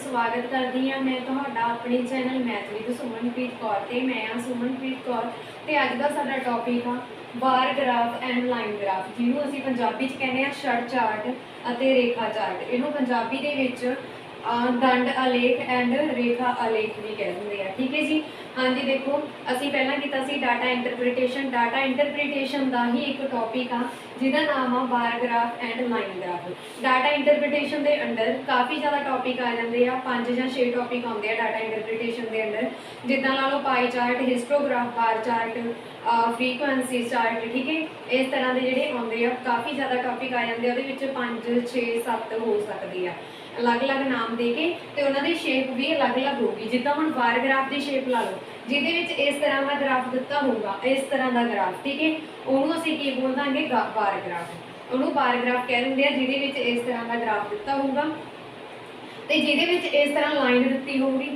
स्वागत करती हाँ मैं तुहाडा अपने channel math with Sumanpreet Kaur ते मैं हाँ सुमनप्रीत कौर ते अज का साडा टॉपिक आ bar graph and line graph जिन्होंने असीं पंजाबी च कहने छड़ चार्ट अते रेखा चार्ट इनू पंजाबी दे विच दंड आलेख एंड रेखा आलेख भी कह दिंदे आ। ठीक है जी। हाँ जी देखो असी पहला किया सी डाटा इंटरप्रिटेशन का ही एक टॉपिक आ जिहदा नाम आ bar graph and line graph. Data interpretation के अंडर काफ़ी ज़्यादा टॉपिक आ जाते हैं, 5 या 6 टॉपिक आते हैं डाटा इंटरप्रिटेशन के अंडर, जिदा ला लो pie chart, histograph, bar chart, frequency chart. ठीक है, इस तरह के जोड़े आते हैं काफ़ी ज़्यादा टॉपिक आ जाते हैं, वो 5 6 7 हो सकती है अलग अलग नाम दे के, तो उन्होंने शेप भी अलग अलग होगी। जिदा हम बार ग्राफ की शेप ला लो जिद इस तरह का ग्राफ दिता होगा, इस तरह का ग्राफ, ठीक है, उन्होंने असीं की बोल देंगे बार ग्राफ, उन्होंने बार ग्राफ कह देंगे जिद इस तरह का ग्राफ दिता होगा, तो जिद इस तरह लाइन दी होगी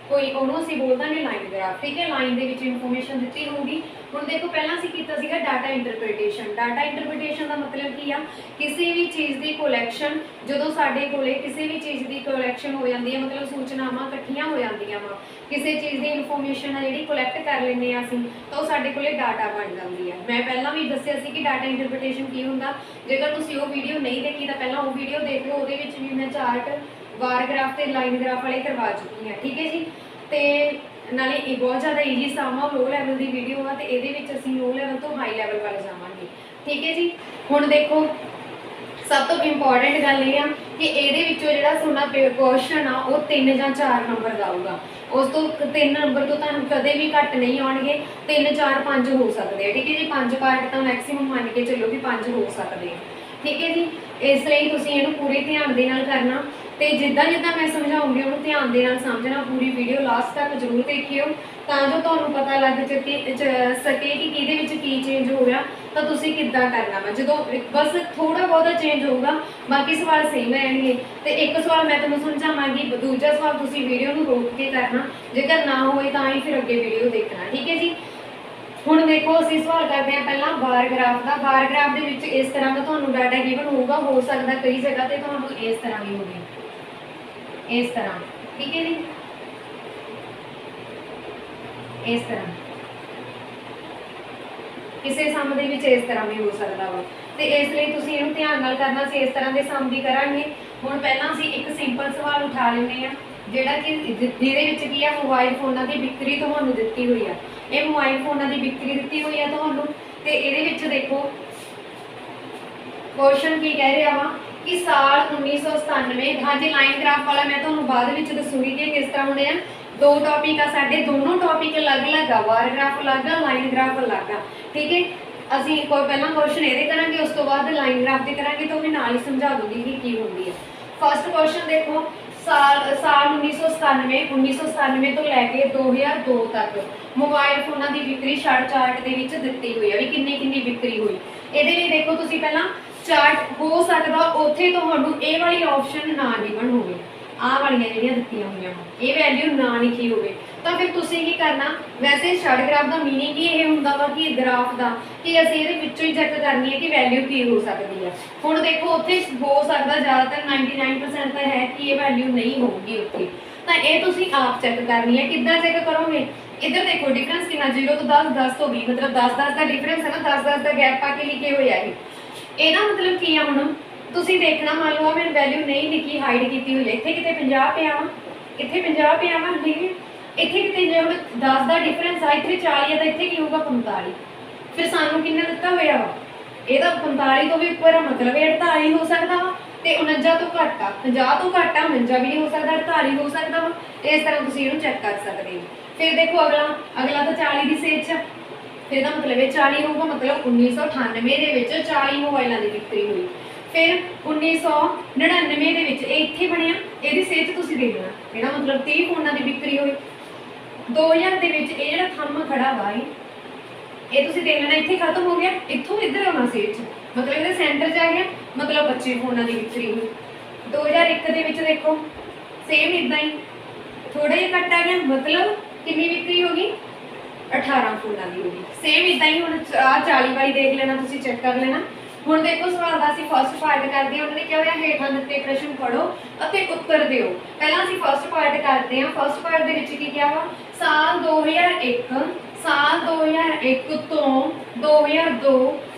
कोई, उन्होंने असीं बोल देंगे लाइन ग्राफ। ठीक है, लाइन के इन्फॉर्मेशन दी होगी। हुण देखो पहला असीं कीता सीगा डाटा इंटरप्रिटेशन। डाटा इंटरप्रिटेशन का मतलब की आ, किसी भी चीज़ की कोलैक्शन, जो साडे कोले किसी भी चीज़ की कोलैक्शन हो जाती है, मतलब सूचनावां इकट्ठियां हो जांदियां वा, किसी चीज़ की इन्फॉर्मेशन है जी कोलैक्ट कर लेंगे असीं, तो वो साडे कोले डाटा बन जाती है। मैं पहला भी दस्सिया सी कि डाटा इंटरप्रिटेशन की हुंदा, जेकर तुसीं वो वीडियो नहीं देखी तो पहला वो वीडियो देख लो, उहदे विच भी मैं चार्ट बार ग्राफ ते लाइन ग्राफ वाले करवा चुकी हैं। ठीक है जी। तो नाले ये बहुत ज़्यादा ईजी साम आ, लो लैवल की वीडियो आ, तो ये असीं लो लैवल तो हाई लैवल वाले जावांगे। ठीक है जी। हुण देखो सब तो इंपॉर्टेंट गल ये आ कि ये जोड़ा सोना क्वेश्चन आ वो 3 या 4 नंबर का आऊगा, उस तो 3 नंबर तो तुहानूं कदे भी घट नहीं आउणगे, 3 4 5 हो सकते हैं। ठीक है जी, 5 पार्ट तो मैक्सीमम मान के चलो कि 5 हो सकते हैं। ठीक है जी, इसलिए तुसीं इहनूं पूरे ध्यान दे नाल करना, तो जिदा जिदा मैं समझाऊँगी उन्होंने ध्यान दे नाल समझना, पूरी वीडियो लास्ट तक जरूर देखियो जो तुहानूं पता लग सके कि किहदे विच की चेंज हो गया, तो तुसीं किद्दां करना वा। जो बस थोड़ा बहुत चेंज होगा, बाकी सवाल सेम रहणगे। तो एक सवाल मैं तुहानूं समझावांगी, दूजा सवाल तुसीं वीडियो नूं रोक के करना, जेकर ना होए तां ही फिर अगे वीडियो देखना। ठीक है जी। हुण देखो असीं सवाल करते हैं पहला बार ग्राफ का। बार ग्राफ दे विच इस तरह का तुहानूं डाटा गिवन होगा, हो सकता कई जगह ते तुहानूं इस तरह भी होवे, इस तरह। ठीक है जी, इस तरह किसी सम दे विच इस तरह भी हो सकता वा, तो इसलिए तुसीं इहनूं ध्यान नाल करना। सी इस तरह के सम भी करांगे। हुण पहलां असीं एक सिंपल सवाल उठा लैंदे आ, जिहड़ा कि जिहदे विच की आ मोबाइल फोनां की बिक्री तुहानूं दित्ती हुई है, ये मोबाइल फोनां की बिक्री दित्ती हुई है तुहानूं, ते इहदे विच देखो क्वेश्चन की कह रहा वा कि साल 1997। हाँ जी, लाइन ग्राफ वाला मैं तुहानूं बाद विच दसूंगी कि किस तरह होने हैं। 2 टॉपिक आ साडे, दोनों टॉपिक अलग अलग आ, बार ग्राफ अलग आ, लाइन ग्राफ अलग आ। ठीक है, असीं कोई पहला क्वेश्चन ये करांगे, उस तो बाद लाइन ग्राफ दे करांगे, तो मैं नाल ही समझा दूँगी कि की होंदी है। फर्स्ट क्वेश्चन देखो, साल 1997 तो लैके 2002 तक मोबाइल फोनां की बिक्री छड़ चार्ट के विच दित्ती हुई है, भी किन्नी किन्नी बिक्री हुई। ये देखो तुसीं पहला चार्ट हो सकता उत्थे तुहानूं ये वाली ऑप्शन ना गिवन होवे, आह वालियां जिहड़ियां दित्तियां होईयां ये वैल्यू ना लिखी होवे, तो फिर तुसीं की करना। वैसे छड़ ग्राफ का मीनिंग ही ये हुंदा वा कि ग्राफ का कि असीं इहदे विच्चों ही चैक करनी है कि वैल्यू की हो सकती है। हुण देखो उत्थे हो सकता ज़्यादातर 99% तो है कि ये वैल्यू नहीं होगी उत्थे, तो ये तुसीं आप चैक करनी है। किद्दां चैक करोगे? इधर देखो डिफरेंस कितना, 0 तो 10, 10 तो 20, मतलब 10 10 का डिफरेंस है ना, 10 10 का गैप पा के लिखे हुए है। ਇਹਦਾ मतलब की है, ਹੁਣ ਤੁਸੀਂ देखना मान लो मैं वैल्यू नहीं लिखी, हाइड की हुई है, इत्थे किते 50 पिया वा, इत्थे 50 पिया वा, ठीक है, इत्थे किते जो 10 का डिफरेंस आ, इत्थे 40 है, तो इत्थे की होगा 45। फिर सानू किन्ना दिता होया वा, ਇਹਦਾ 45 तो भी ऊपर है, मतलब 48 हो सकता वा, ते 49 तो घट आ, 50 तो घट आ, 49 भी नहीं हो सकता, 48 हो सकता वा। इस तरह तुसीं इहनूं चैक कर सकते हो। फिर देखो अगला तो 40 की सेज च, फिर दा मतलब ये 40 होगा, मतलब 1998 के 40 मोबाइलों की बिक्री हुई। फिर 1999 के इत्थे बनया, ये सेज तुसीं देखना, इसका मतलब 30 फोनां की बिक्री हुई। 2000 के जो थंब खड़ा वा, ये तुसीं देख लेना, इत्थे खत्म हो गया, इत्थों इधर आना सेज, मतलब ये सेंटर च आ गया, मतलब 25 फोनां की बिक्री हुई। 2001 के देखो सेम इदा ही थोड़ा जिहा घट आ गया, मतलब कितनी बिक्री होगी, 18 फोनां की होगी। सेम इदा ही हुण 40 वाली देख लेना, तुसीं चेक कर लेना, ਹੁਣ ਦੇਖੋ ਸਵਾਲ ਦਾ ਅਸੀਂ ਫਸਟ ਪਾਰਟ ਕਰਦੇ ਹਾਂ। ਉਹਨਾਂ ਨੇ ਕਿਹਾ ਹੋਇਆ ਹੇਠਾਂ ਦਿੱਤੇ ਪ੍ਰਸ਼ਨ ਪੜ੍ਹੋ ਅਤੇ ਉੱਤਰ ਦਿਓ। ਪਹਿਲਾਂ ਅਸੀਂ ਫਸਟ ਪਾਰਟ ਕਰਦੇ ਹਾਂ। ਫਸਟ ਪਾਰਟ ਦੇ ਵਿੱਚ ਕੀ ਕਿਹਾ ਵਾ, ਸਾਲ 2001 ਤੋਂ 2002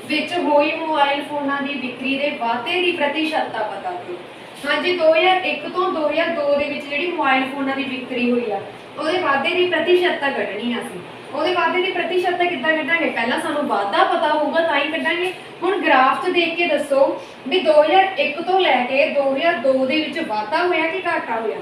ਵਿੱਚ ਹੋਈ ਮੋਬਾਈਲ ਫੋਨਾਂ ਦੀ ਵਿਕਰੀ ਦੇ ਵਾਧੇ ਦੀ ਪ੍ਰਤੀਸ਼ਤਤਾ ਪਤਾ ਕਰੋ। ਹਾਂਜੀ, 2001 ਤੋਂ 2002 ਦੇ ਵਿੱਚ ਜਿਹੜੀ ਮੋਬਾਈਲ ਫੋਨਾਂ ਦੀ ਵਿਕਰੀ ਹੋਈ ਆ ਉਹਦੇ ਵਾਧੇ ਦੀ ਪ੍ਰਤੀਸ਼ਤਤਾ ਕੱਢਣੀ ਆ ਅਸੀਂ। ਉਹਦੇ ਵਾਧੇ ਦੀ ਪ੍ਰਤੀਸ਼ਤਤਾ ਕਿੱਦਾਂ ਕੱਢਾਂਗੇ, ਪਹਿਲਾਂ ਸਾਨੂੰ ਵਾਧਾ ਪਤਾ ਹੋਊਗਾ ਤਾਂ ਹੀ ਕੱਢਾਂਗੇ। ਹੁਣ ਗ੍ਰਾਫ 'ਚ ਦੇਖ ਕੇ ਦੱਸੋ ਵੀ 2001 ਤੋਂ ਲੈ ਕੇ 2002 ਦੇ ਵਿੱਚ ਵਾਧਾ ਹੋਇਆ ਕਿ ਘਾਟਾ ਹੋਇਆ।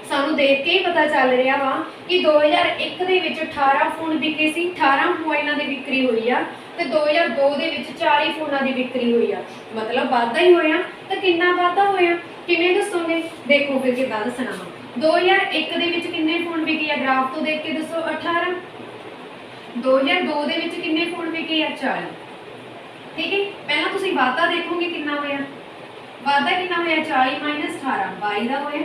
ਸਾਨੂੰ ਦੇਖ ਕੇ ਹੀ ਪਤਾ ਚੱਲ ਰਿਹਾ ਵਾ ਕਿ 2001 ਦੇ ਵਿੱਚ 18 ਫੋਨ ਵਿਕੇ ਸੀ, 18 ਮੋਬਾਈਲਾਂ ਦੀ ਵਿਕਰੀ ਹੋਈ ਆ, ਤੇ 2002 ਦੇ ਵਿੱਚ 40 ਫੋਨਾਂ ਦੀ ਵਿਕਰੀ ਹੋਈ ਆ, ਮਤਲਬ ਵਾਧਾ ਹੀ ਹੋਇਆ। ਤਾਂ ਕਿੰਨਾ ਵਾਧਾ ਹੋਇਆ, ਕਿਵੇਂ ਦੱਸੋਗੇ, ਦੇਖੋ ਫਿਰ ਕਿੱਦਾਂ ਦੱਸਣਾ ਵਾ। 2001 ਦੇ ਵਿੱਚ ਕਿੰਨੇ ਫੋਨ ਵਿਕੇ ਆ, ਗ੍ਰਾਫ ਤੋਂ ਦੇਖ ਕੇ ਦੱਸੋ 18। 2002 ਦੇ ਵਿੱਚ ਕਿੰਨੇ ਫੋਨ ਵਿਕੇ ਆ, 40। ਠੀਕ ਹੈ, ਪਹਿਲਾਂ ਤੁਸੀਂ ਵਾਧਾ ਦੇਖੋਗੇ ਕਿੰਨਾ ਹੋਇਆ। ਵਾਧਾ ਕਿੰਨਾ ਹੋਇਆ, 40 ਮਾਈਨਸ 18 22 ਦਾ ਹੋਇਆ।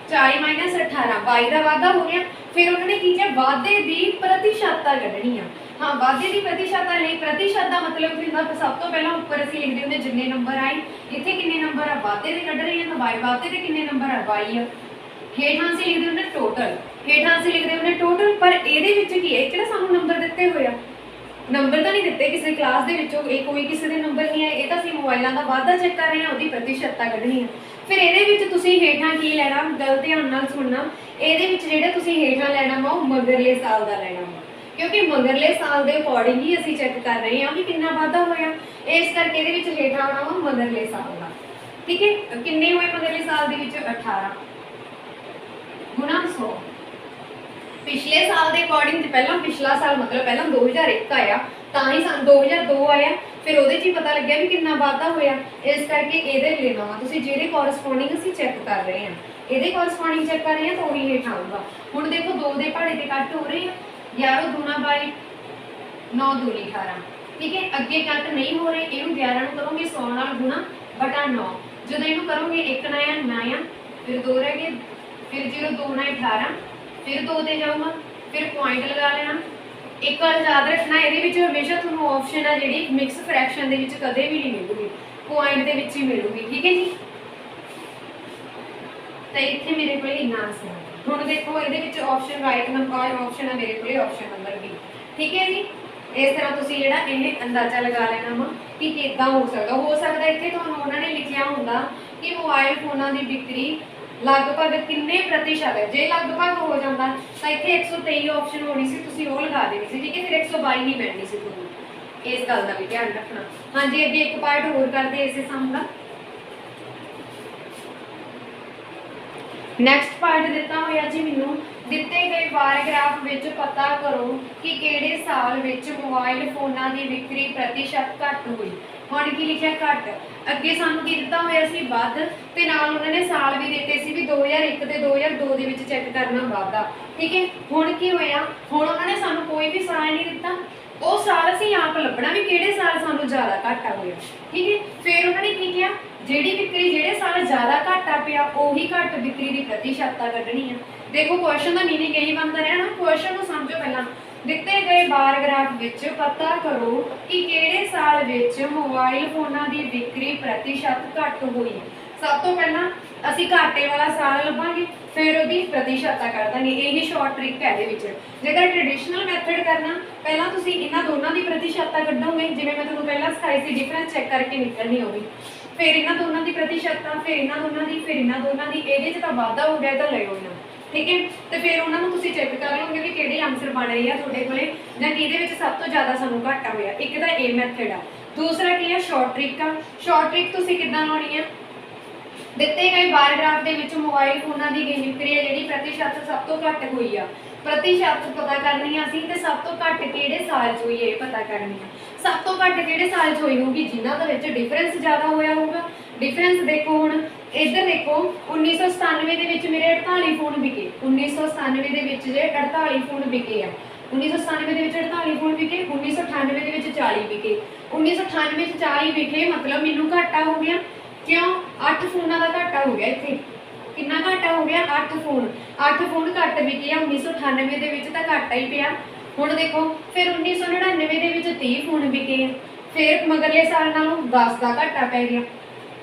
40 ਮਾਈਨਸ 18 22 ਦਾ ਵਾਧਾ ਹੋ ਗਿਆ। ਫਿਰ ਉਹਨਾਂ ਨੇ ਕੀ ਕਿਹਾ, ਵਾਧੇ ਦੀ ਪ੍ਰਤੀਸ਼ਤਤਾ ਕੱਢਣੀ ਆ। ਹਾਂ, ਵਾਧੇ ਦੀ ਪ੍ਰਤੀਸ਼ਤਤਾ ਲਈ, ਪ੍ਰਤੀਸ਼ਤ ਦਾ ਮਤਲਬ ਕੀ ਹੁੰਦਾ, ਸਭ ਤੋਂ ਪਹਿਲਾਂ ਉੱਪਰ ਅਸੀਂ ਲਿਖਦੇ ਹੁੰਦੇ ਜਿੰਨੇ ਨੰਬਰ ਆਏ, ਇੱਥੇ ਕਿੰਨੇ ਨੰਬਰ ਆ ਵਾਧੇ ਦੇ ਕੱਢ ਰਹੇ ਆ ਤਾਂ ਵਾਧੇ ਦੇ ਕਿੰਨੇ ਨੰਬਰ ਆ 22 ਆ। ਹੇਠਾਂ ਅਸੀਂ ਲਿਖਦੇ ਹੁੰਦੇ ਟੋਟਲ, ਹੇਠਾਂ ਅਸੀਂ ਲਿਖਦੇ ਹੁੰਦੇ ਟੋਟਲ, ਪਰ ਇਹਦੇ ਵਿੱਚ ਕੀ ਹੈ, ਕਿਹੜਾ ਸਾਨੂੰ ਨੰਬਰ ਦਿੱਤੇ ਹੋਏ ਆ, ਨੰਬਰ ਤਾਂ ਨਹੀਂ ਦਿੱਤੇ ਕਿਸੇ ਕਲਾਸ ਦੇ ਵਿੱਚੋਂ, ਇਹ ਕੋਈ ਕਿਸੇ ਦੇ ਨੰਬਰ ਨਹੀਂ ਹੈ, ਇਹ ਤਾਂ ਅਸੀਂ ਮੋਬਾਈਲਾਂ ਦਾ ਵਾਧਾ ਚੈੱਕ ਕਰ ਰਹੇ ਹਾਂ, ਉਹਦੀ ਪ੍ਰਤੀਸ਼ਤਤਾ ਕੱਢਣੀ ਹੈ। ਫਿਰ ਇਹਦੇ ਵਿੱਚ ਤੁਸੀਂ ਹੇਠਾਂ ਕੀ ਲੈਣਾ, ਗੱਲ ਧਿਆਨ ਨਾਲ ਸੁਣਨਾ। ਇਹਦੇ ਵਿੱਚ ਜਿਹੜੇ ਤੁਸੀਂ ਹੇਠਾਂ ਲੈਣਾ ਵਾ ਉਹ ਮਗਰਲੇ ਸਾਲ ਦਾ ਲੈਣਾ ਵਾ, ਕਿਉਂਕਿ ਮਗਰਲੇ ਸਾਲ ਦੇ ਅਕੋਰਡਿੰਗ ਹੀ ਅਸੀਂ ਚੈੱਕ ਕਰ ਰਹੇ ਹਾਂ ਵੀ ਕਿੰਨਾ ਵਾਧਾ ਹੋਇਆ। ਇਸ ਕਰਕੇ ਇਹਦੇ ਵਿੱਚ ਹੇਠਾਂ ਆਉਣਾ ਵਾ ਮਗਰਲੇ ਸਾਲ ਦਾ। ਠੀਕ ਹੈ, ਕਿੰਨੇ ਹੋਏ ਮਗਰਲੇ ਸਾਲ ਦੇ ਵਿੱਚ, 18 ਗੁਣਾ 100। ਪਿਛਲੇ ਸਾਲ ਦੇ ਅਕੋਰਡਿੰਗ, ਪਹਿਲਾਂ ਪਿਛਲਾ ਸਾਲ ਮਤਲਬ ਪਹਿਲਾਂ 2001 ਆਇਆ ਤਾਂ ਹੀ ਸਾਨੂੰ 2002 ਆਇਆ, ਫਿਰ ਉਹਦੇ 'ਚ ਹੀ ਪਤਾ ਲੱਗਿਆ ਵੀ ਕਿੰਨਾ ਵਾਧਾ ਹੋਇਆ। ਇਸ ਕਰਕੇ ਇਹਦੇ ਲੈਣਾ ਵਾ ਤੁਸੀਂ, ਜਿਹੜੇ ਕੋਰਸਪੋਂਡਿੰਗ ਅਸੀਂ ਚੈੱਕ ਕਰ ਰਹੇ ਹਾਂ, ਇਹਦੇ ਕੋਰਸਪੋਂਡਿੰਗ ਚੈੱਕ ਕਰ ਰਹੇ ਹਾਂ ਤਾਂ ਉਹੀ ਹੇਠਾਂ ਆਊਗਾ। ਹੁਣ ਦੇਖੋ 2 ਦੇ ਪਹਾੜੇ ਤੇ ਕੱਟ ਹੋ ਰਹੇ ਆ, 11 ਦੂਣਾ 22 9 ਦੂਣੀ 18। ਠੀਕ ਹੈ, ਅੱਗੇ ਕੱਟ ਨਹੀਂ ਹੋ ਰਹੇ, ਇਹਨੂੰ 11 ਨੂੰ ਕਰੋਗੇ 100 ਨਾਲ ਗੁਣਾ ਬਟਾ 9। ਜਦੋਂ ਇਹਨੂੰ ਕਰੋਗੇ 1 ਨਇਆ 9 ਫਿਰ 2 ਰਹਿ ਗਏ, ਫਿਰ 0 2 ਨਾਲ 18, ਫਿਰ 2 ਤੇ ਜਾਊਗਾ, ਫਿਰ ਪੁਆਇੰਟ ਲਗਾ ਲੈਣਾ। ਇੱਕ ਗੱਲ ਯਾਦ ਰੱਖਣਾ, ਇਹਦੇ ਵਿੱਚ ਹਮੇਸ਼ਾ ਤੁਹਾਨੂੰ ਆਪਸ਼ਨ ਆ ਜਿਹੜੀ ਮਿਕਸ ਫ੍ਰੈਕਸ਼ਨ ਦੇ ਵਿੱਚ ਕਦੇ ਵੀ ਨਹੀਂ ਮਿਲੂਗੀ, ਪੁਆਇੰਟ ਦੇ ਵਿੱਚ ਹੀ ਮਿਲੂਗੀ। ਠੀਕ ਹੈ ਜੀ, ਤਾਂ ਇੱਥੇ ਮੇਰੇ ਕੋਲ ਇੰਨਾ ਆਨਸਰ। ਹੁਣ ਦੇਖੋ ਇਹਦੇ ਵਿੱਚ ਆਪਸ਼ਨ ਰਾਈਟ ਨੰਬਰ ਆਪਸ਼ਨ ਆ ਮੇਰੇ ਕੋਲ, ਆਪਸ਼ਨ ਨੰਬਰ B। ਠੀਕ ਹੈ ਜੀ, ਇਸ ਤਰ੍ਹਾਂ ਤੁਸੀਂ ਜਿਹੜਾ ਇਹ ਅੰਦਾਜ਼ਾ ਲਗਾ ਲੈਣਾ ਵਾ ਕਿ ਕਿੱਦਾਂ ਹੋ ਸਕਦਾ ਇੱਥੇ ਤੁਹਾਨੂੰ ਉਹਨਾਂ ਨੇ ਲਿਖਿਆ ਹੁੰਦਾ ਕਿ ਮੋਬਾਈਲ ਫੋਨਾਂ ਦੀ ਵਿਕਰੀ ਲਗਭਗ ਕਿੰਨੇ ਪ੍ਰਤੀਸ਼ਤ ਹੈ। ਜੇ ਲਗਭਗ ਹੋ ਜਾਂਦਾ ਤਾਂ ਇੱਥੇ 123 ਆਪਸ਼ਨ ਹੋਣੀ ਸੀ, ਤੁਸੀਂ ਉਹ ਲਗਾ ਦੇਣੀ ਸੀ। ਠੀਕ ਹੈ, ਫਿਰ 122 ਨਹੀਂ ਮਿਲਣੀ ਸੀ ਤੁਹਾਨੂੰ, ਇਸ ਗੱਲ ਦਾ ਵੀ ਧਿਆਨ ਰੱਖਣਾ। ਹਾਂਜੀ, ਅੱਗੇ ਇੱਕ ਪਾਰਟ ਹੋਰ ਕਰਦੇ ਇਸੇ ਸਮ ਦਾ। ਨੈਕਸਟ ਪਾਰਟ ਦਿੱਤਾ ਹੋਇਆ ਜੀ ਮੈਨੂੰ, ਦਿੱਤੇ ਗਏ ਬਾਰ ਗ੍ਰਾਫ ਵਿੱਚ ਪਤਾ ਕਰੋ ਕਿ ਕਿਹੜੇ ਸਾਲ ਵਿੱਚ ਮੋਬਾਈਲ ਫੋਨਾਂ ਦੀ ਵਿਕਰੀ ਪ੍ਰਤੀਸ਼ਤ ਘੱਟ ਹੋਈ। ਹੁਣ ਕੀ ਲਿਖਿਆ, ਘੱਟ। ਅੱਗੇ ਸਾਨੂੰ ਕੀ ਦਿੱਤਾ ਹੋਇਆ ਸੀ, ਵੱਧ, ਤੇ ਨਾਲ ਉਹਨਾਂ ਨੇ ਸਾਲ ਵੀ ਦਿੱਤੇ ਸੀ ਵੀ 2001 ਤੇ 2002 ਦੇ ਵਿੱਚ ਚੈੱਕ ਕਰਨਾ ਵਾਧਾ। ਠੀਕ ਹੈ, ਹੁਣ ਕੀ ਹੋਇਆ, ਹੁਣ ਉਹਨਾਂ ਨੇ ਸਾਨੂੰ ਕੋਈ ਵੀ ਸਾਲ ਨਹੀਂ ਦਿੱਤਾ, ਉਹ ਸਾਲ ਅਸੀਂ ਆਪ ਲੱਭਣਾ ਵੀ ਕਿਹੜੇ ਸਾਲ ਸਾਨੂੰ ਜ਼ਿਆਦਾ ਘਾਟਾ ਹੋਇਆ। ਠੀਕ ਹੈ, ਫਿਰ ਉਹਨਾਂ ਨੇ ਕੀ ਕਿਹਾ, ਜਿਹੜੀ ਵਿਕਰੀ ਜਿਹੜੇ ਸਾਲ ਜ਼ਿਆਦਾ ਘਾਟਾ ਪਿਆ ਉਹੀ ਘੱਟ ਵਿਕਰੀ ਦੀ ਪ੍ਰਤੀਸ਼ਤਤਾ ਕੱਢਣੀ ਆ। ਦੇਖੋ ਕੁਐਸਚਨ ਦਾ ਮੀਨਿੰਗ ਇਹੀ ਬਣਦਾ ਰਿਹਾ ਨਾ, ਕੁਐਸਚਨ ਨੂੰ ਸਮਝੋ ਪਹਿਲਾਂ। ਦਿੱਤੇ ਗਏ ਬਾਰ ਗ੍ਰਾਫ ਵਿੱਚ ਪਤਾ ਕਰੋ ਕਿ ਕਿਹੜੇ ਸਾਲ ਵਿੱਚ ਮੋਬਾਈਲ ਫੋਨਾਂ ਦੀ ਵਿਕਰੀ ਪ੍ਰਤੀਸ਼ਤ ਘੱਟ ਹੋਈ। ਸਭ ਤੋਂ ਪਹਿਲਾਂ ਅਸੀਂ ਘਾਟੇ ਵਾਲਾ ਸਾਲ ਲੱਭਾਂਗੇ, ਫਿਰ ਉਹਦੀ ਪ੍ਰਤੀਸ਼ਤਤਾ ਕਰ ਦਾਂਗੇ। ਇਹੀ ਸ਼ਾਰਟ ਟ੍ਰਿਕ ਹੈ ਇਹਦੇ ਵਿੱਚ। ਜੇਕਰ ਟ੍ਰੈਡੀਸ਼ਨਲ ਮੈਥਡ ਕਰਨਾ, ਪਹਿਲਾਂ ਤੁਸੀਂ ਇਹਨਾਂ ਦੋਨਾਂ ਦੀ ਪ੍ਰਤੀਸ਼ਤਤਾ ਕੱਢੋਗੇ, ਜਿਵੇਂ ਮੈਂ ਤੁਹਾਨੂੰ ਪਹਿਲਾਂ ਸਿਖਾਈ ਸੀ, ਡਿਫਰੈਂਸ ਚੈੱਕ ਕਰਕੇ ਨਿਕਲਣੀ ਹੋਵੇ। ਫਿਰ ਇਹਨਾਂ ਦੋਨਾਂ ਦੀ ਪ੍ਰਤੀਸ਼ਤਤਾ, ਫਿਰ ਇਹਨਾਂ ਦੋਨਾਂ ਦੀ, ਫਿਰ ਇਹਨਾਂ ਦੋਨਾਂ ਦੀ, ਇਹਦੇ 'ਚ ਤਾਂ ਵਾਧਾ ਹੋ ਗਿਆ ਤਾਂ ਲੈ ਆਉਣਾ। ਠੀਕ ਹੈ, ਤੇ ਫਿਰ ਉਹਨਾਂ ਨੂੰ ਤੁਸੀਂ ਚੈੱਕ ਕਰ ਲਓਗੇ ਵੀ ਕਿਹੜੇ ਆਨਸਰ ਬਣ ਰਹੇ ਆ ਤੁਹਾਡੇ ਕੋਲੇ, ਜਾਂ ਕਿਹਦੇ ਵਿੱਚ ਸਭ ਤੋਂ ਜ਼ਿਆਦਾ ਸਾਨੂੰ ਘਾਟਾ ਹੋਇਆ। ਇੱਕ ਤਾਂ ਇਹ ਮੈਥਡ ਆ, ਦੂਸਰਾ ਕੀ ਆ, ਸ਼ਾਰਟ ਟ੍ਰਿਕ ਆ। ਸ਼ਾਰਟ ਟ੍ਰਿਕ ਤੁਸੀਂ ਕਿੱਦਾਂ ਲਾਉਣੀ ਆ, ਦਿੱਤੇ ਗਏ ਬਾਰ ਗ੍ਰਾਫ ਦੇ ਵਿੱਚ ਮੋਬਾਈਲ ਫੋਨਾਂ ਦੀ ਵਿਕਰੀ ਹੈ ਜਿਹੜੀ ਪ੍ਰਤੀਸ਼ਤ ਸਭ ਤੋਂ ਘੱਟ ਹੋਈ ਆ। ਪ੍ਰਤੀਸ਼ਤ ਪਤਾ ਕਰਨੀ ਆ ਅਸੀਂ, ਤੇ ਸਭ ਤੋਂ ਘੱਟ ਕਿਹੜੇ ਸਾਲ 'ਚ ਹੋਈ ਹੈ ਇਹ ਪਤਾ ਕਰਨੀ ਆ। ਸਭ ਤੋਂ ਘੱਟ ਕਿਹੜੇ ਸਾਲ 'ਚ ਹੋਈ ਹੋਊਗੀ, ਜਿਨ੍ਹਾਂ ਦੇ ਵਿੱਚ ਡਿਫਰੈਂਸ ਜ਼ਿਆਦਾ ਹੋਇਆ ਹੋਊਗਾ। ਡਿਫਰੈਂਸ ਦੇਖੋ, ਹੁਣ ਇੱਧਰ ਦੇਖੋ, 1997 ਦੇ ਵਿੱਚ ਮੇਰੇ 48 ਫੋਨ ਵਿਕੇ। 1997 ਦੇ ਵਿੱਚ ਜੇ 48 ਫੋਨ ਵਿਕੇ ਆ, 1997 ਦੇ ਵਿੱਚ 48 ਫੋਨ ਵਿਕੇ, 1998 ਦੇ ਵਿੱਚ 40 ਵਿਕੇ। 1998 'ਚ 40 ਵਿਕੇ, ਮਤਲਬ ਮੈਨੂੰ ਘਾਟਾ ਹੋ ਗਿਆ। ਕਿਉਂ, 8 ਫੋਨਾਂ ਦਾ ਘਾਟਾ ਹੋ ਗਿਆ। ਇੱਥੇ ਕਿੰਨਾ ਘਾਟਾ ਹੋ ਗਿਆ, 8 ਫੋਨ। 8 ਫੋਨ ਘੱਟ ਵਿਕੇ ਆ 1998 ਦੇ ਵਿੱਚ, ਤਾਂ ਘਾਟਾ ਹੀ ਪਿਆ। ਹੁਣ ਦੇਖੋ, ਫਿਰ 1999 ਦੇ ਵਿੱਚ 30 ਫੋਨ ਵਿਕੇ ਆ, फिर मगरले साल नालों 10 का घाटा पै गया।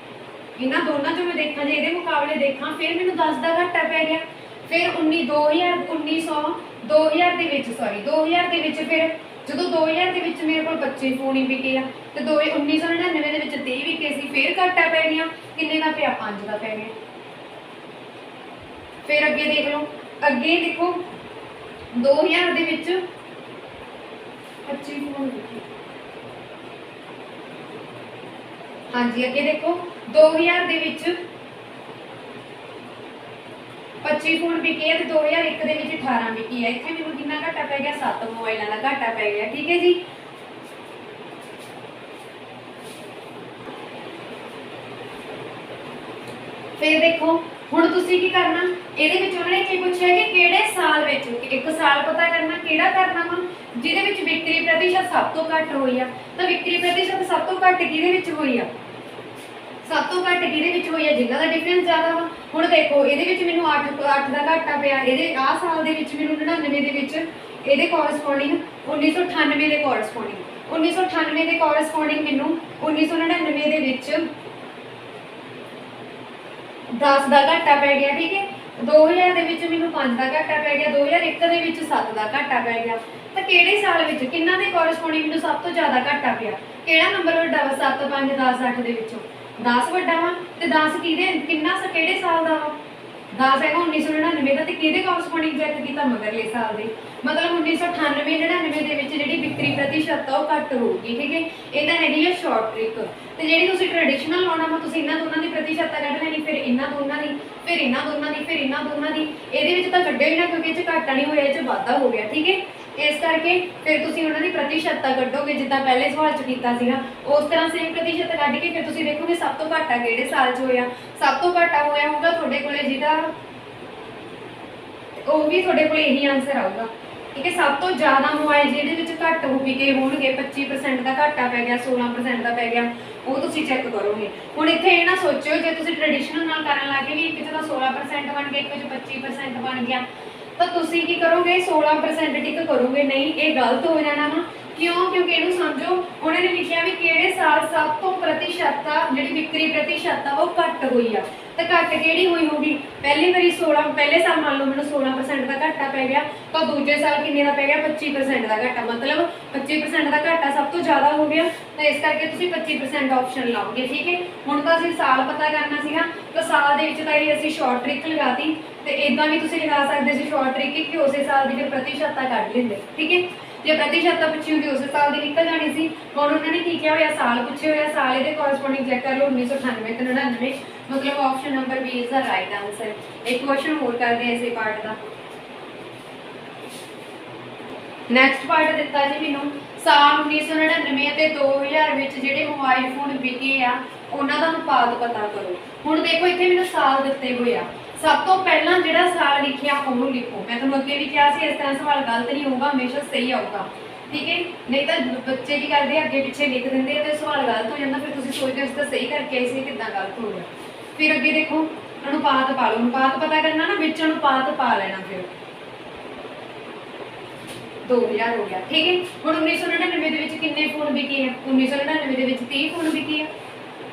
इन्हां दोनों चों मैं देखा जे इहदे मुकाबले देखा फिर मैनूं 10 का घाटा पै गया। फिर 2000 दे विच फिर जो 2000 के मेरे को 25 फोन ही बिके आ तो 1999 के 30 बिके सी फिर घाटा पै गया किन्ने का पिया 5 का पै गया। फिर अगे देख लो अगे देखो 2000 के 25 फोन बिके। हाँ जी अगे देखो 2000 के 25 फोन बिके है तो 2001 के 18 बिकी है। इतने मैंने कितना घाटा पै गया 7 मोबाइलों का घाटा पै गया। ठीक है जी फिर देखो हुण तुसीं की करना इहदे विच उन्होंने की पूछा कि किहड़े साल विच एक साल पता करना किहड़ा करना वा जिहदे विच विक्री प्रतिशत सब तो घट होई आ। तो विक्री प्रतिशत सब तो घट किहदे विच होई आ सब तो घट किहदे विच होई आ जिन्हां दा डिफरेंस ज़्यादा वा। हुण देखो इहदे विच मैनूं 8 का घाटा पिया इहदे आ साल दे विच मैनूं 99 दे विच इहदे कोरसपोंडिंग 1998 दे कोरसपोंडिंग 1998 दे कोरसपोंडिंग मैनूं 1999 दे विच 10 का घाटा पै गया। ठीक है 2000 के विच मैनूं 5 का घाटा पै गया 2001 के विच 7 का घाटा पै गया। तो किहड़े साल विच किन्हां दे कोरसपोंडिंग मैनूं सब तो ज़्यादा घाटा पिया किहड़ा नंबर वड्डा वा 7 5 10 8 दे विचों 10 वड्डा वा ते 10 किहदे किन्ना किहड़े साल दा वा 10 है 1999 का तो किहदे कोरसपोंडिंग चैक किया मगरले साल दे मतलब 1998 99 के विच जिहड़ी बिक्री प्रतिशत आ घट होगी। ठीक है इहदा हैगी है शॉर्ट ट्रिक तो जिहड़ी तुसीं ट्रेडिशनल लाउणा वा तुसीं इन्हां दोनां दी प्रतिशत कढ लैनी फिर इन्हां दोनां दी फिर इन्हां दोनां दी फिर इन्हां दोनां दी इहदे विच तां कढिओ ही ना क्योंकि इह च घाटा नहीं होया इह च वाधा हो गया। ठीक है इस करके फिर तुसीं उन्हां दी प्रतिशत कढोगे जिद्दां पहले सवाल च कीता सीगा उस तरह सेम प्रतिशत कढ के फिर तुसीं देखोगे सब तो घाटा किहड़े साल च होया सब तो घाटा होया होगा तुहाडे कोले जिहदा ਉਹ भी ਤੁਹਾਡੇ ਕੋਲ ਇਹੀ आंसर ਆਊਗਾ। ठीक है सब तो ज़्यादा मोबाइल ਜਿਹਦੇ ਵਿੱਚ ਘੱਟ ਹੋ ਵਿਕੇ ਹੋਣਗੇ 25% ਦਾ ਘਾਟਾ ਪੈ ਗਿਆ 16% ਦਾ ਪੈ ਗਿਆ ਉਹ ਤੁਸੀਂ ਚੈੱਕ ਕਰੋਗੇ। ਹੁਣ ਇੱਥੇ ਇਹ ਨਾ ਸੋਚਿਓ ਜੇ ਤੁਸੀਂ ਟ੍ਰੈਡੀਸ਼ਨਲ ਨਾਲ ਕਰਨ ਲੱਗੇ ਵੀ ਇੱਕ 'ਚ ਤਾਂ 16% ਬਣ ਗਿਆ ਇੱਕ 'ਚ 25% ਬਣ ਗਿਆ ਤਾਂ ਤੁਸੀਂ ਕੀ ਕਰੋਗੇ 16% ਟਿਕ ਕਰੋਗੇ ਨਹੀਂ ਇਹ ਗਲਤ ਹੋ ਜਾਣਾ ਵਾ। क्यों क्योंकि इनू समझो उन्होंने लिखा भी किहड़े साल सब तो प्रतिशत जी बिक्री प्रतिशत वो घट हुई आ तो घट कि हुई होगी पहली बारी 16 पहले साल मान लो मैं 16% का घाटा पै गया तो दूजे साल किन्ने का पै गया 25% का घाटा मतलब 25% का घाटा सब तो ज़्यादा हो गया तो इस करके तुसीं 25% ऑप्शन लाओगे। ठीक है हुण तां असीं साल पता करना सीगा तो साल दे विच तां इह असीं शॉर्ट ट्रिक लगाती तो इदां भी तुसीं लगा सकदे सी शॉर्ट ट्रिक कि उस साल की फिर प्रतिशत कढ लैंदे। ठीक है जे प्रतिशत पूछी होंगी उस साल की निकल जानी सी। हुण उन्होंने की किया होया साल पूछे होया साल ये कोरसपोंडिंग चेक कर लो 1998 तो 99 मतलब option number B is the right answer. एक क्वेश्चन होर करते हैं इस पार्ट का नैक्सट पार्ट दिता जी मैनू साल 1999 ते 2000 विच जिहड़े मोबाइल फोन बिके आ उन्हां दा अनुपात पता करो। हुण देखो इत्थे मैनू साल दिते होए आ सब तो पहला जिहड़ा साल लिखिया ਉਹਨੂੰ लिखो। मैं तुहानूं अगे भी कहा सी इस तरह सवाल गलत नहीं होगा हमेशा सही आऊगा। ठीक है नहीं तो बच्चे की करते अगे पिछे लिख देंगे तो सवाल गलत हो जाता फिर तुसीं सोचदे हो सही करके आए सी किदां गलत हो गया। फिर अगे देखो अनुपात पा लो अनुपात पता करना ना विच अनुपात पा लेना फिर 2000 हो गया। ठीक है हुण 1999 दे विच किन्ने फोन बिके हैं 1999 दे विच 30 फोन बिके हैं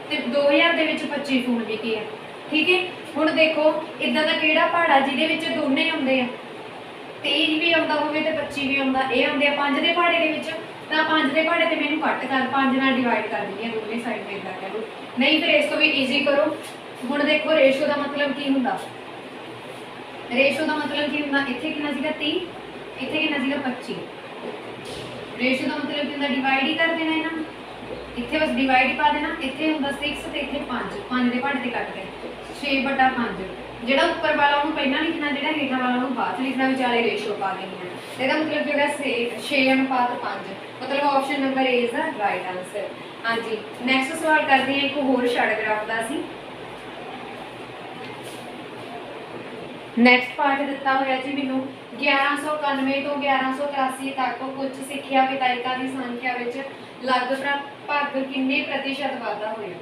ते 2000 दे विच 25 फोन बिके हैं। ठीक है हुण देखो इदां दा किहड़ा पहाड़ा जिहदे विच दोने आउंदे आ 23 भी आउंदा होवे ते 25 भी आउंदा ये आउंदे आ 5 दे पहाड़े दे विच तां 5 दे पहाड़े ते मैनूं कट कर 5 नाल डिवाइड कर दिंदी आ दोने साइड ते इदां करो नहीं फिर इस तो भी ईजी करो। हुण देखो रेशो दा मतलब की हुंदा रेशो दा मतलब की हुंदा इत्थे किन्ना सीगा 30 इत्थे किन्ना सीगा 25 रेशो दा मतलब की हुंदा डिवाइड ही कर देना इन्हां इत्थे बस डिवाइड ही पा देना इत्थे हुंदा 6 ते इत्थे 5 5 दे पहाड़े ते कट गए 6/5 ਜਿਹੜਾ ਉੱਪਰ ਵਾਲਾ ਉਹਨੂੰ ਪਹਿਲਾਂ ਲਿਖਣਾ ਜਿਹੜਾ ਹੇਠਾਂ ਵਾਲਾ ਉਹਨੂੰ ਬਾਅਦ ਲਿਖਣਾ ਵਿਚਾਲੇ ਰੇਸ਼ੋ ਪਾ ਦੇਣੀ ਹੈ। ਇਹਦਾ ਮਤਲਬ ਕੀ ਹੋਗਾ 6:5 मतलब option number A is the right answer. हाँ जी नैक्सट सवाल करते हैं एक होर छड़ ग्राफ का सी नैक्सट पार्ट दिता होया जी मैनू 1191 तो 1183 तक कुछ सिक्ख्या विधायकों की संख्या विच लगभग किन्ने प्रतिशत वाधा होया।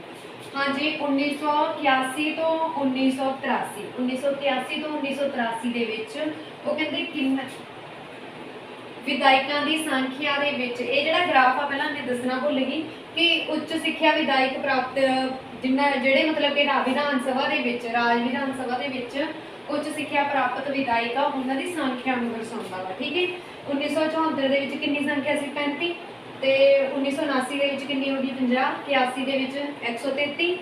हाँ जी 1981 तो 1983 1981 तो 1983 दे विच वो कहंदे किन्ना ਵਿਧਾਇਕਾਂ ਦੀ ਸੰਖਿਆ ਦੇ ਵਿੱਚ ਇਹ ਜਿਹੜਾ ਗ੍ਰਾਫ ਆ ਪਹਿਲਾਂ ਮੈਂ ਦੱਸਣਾ ਭੁੱਲ ਗਈ ਕਿ ਉੱਚ ਸਿੱਖਿਆ ਵਿਧਾਇਕ ਪ੍ਰਾਪਤ ਜਿਹੜੇ ਮਤਲਬ ਕਿ ਵਿਧਾਨ ਸਭਾ ਦੇ ਵਿੱਚ ਰਾਜ ਵਿਧਾਨ ਸਭਾ ਦੇ ਵਿੱਚ ਉੱਚ ਸਿੱਖਿਆ ਪ੍ਰਾਪਤ ਵਿਧਾਇਕ ਆ ਉਹਨਾਂ ਦੀ ਸੰਖਿਆ ਨੂੰ ਦਰਸਾਉਂਦਾ ਵਾ। ਠੀਕ ਹੈ, 1974 ਦੇ ਵਿੱਚ ਕਿੰਨੀ ਸੰਖਿਆ ਸੀ 35 ਤੇ 1979 ਦੇ ਵਿੱਚ ਕਿੰਨੀ ਹੋ ਗਈ 50, 81 ਦੇ ਵਿੱਚ 133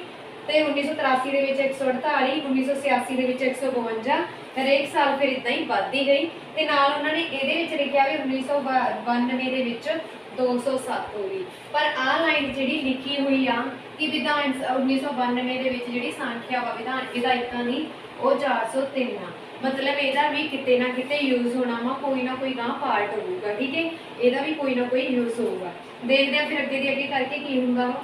ਤੇ 1983 ਦੇ ਵਿੱਚ 148, 1986 ਦੇ ਵਿੱਚ 152, ਹਰੇਕ ਸਾਲ ਫਿਰ ਇਦਾਂ ਹੀ ਵੱਧਦੀ ਗਈ ਤੇ ਨਾਲ ਉਹਨਾਂ ਨੇ ਇਹਦੇ ਵਿੱਚ ਲਿਖਿਆ ਵੀ 1992 ਦੇ ਵਿੱਚ 207 ਹੋ ਗਈ। ਪਰ ਆਹ ਲਾਈਨ ਜਿਹੜੀ ਲਿਖੀ ਹੋਈ ਆ ਕਿ ਵਿਧਾਨ 1992 ਦੇ ਵਿੱਚ ਜਿਹੜੀ ਸੰਖਿਆ ਵਾ ਵਿਧਾਇਕਾਂ ਦੀ ਉਹ 403 ਆ, ਮਤਲਬ ਇਹਦਾ ਵੀ ਕਿਤੇ ਨਾ ਕਿਤੇ ਯੂਜ਼ ਹੋਣਾ ਵਾ, ਕੋਈ ਨਾ ਕੋਈ ਗਾਂ ਪਾਰਟ ਹੋਊਗਾ। ਠੀਕ ਹੈ, ਇਹਦਾ ਵੀ ਕੋਈ ਨਾ ਕੋਈ ਯੂਜ਼ ਹੋਊਗਾ। ਦੇਖਦੇ ਆ ਫਿਰ ਅੱਗੇ ਦੀ ਅੱਗੇ ਕਰਕੇ ਕੀ ਹੁੰਦਾ ਵਾ।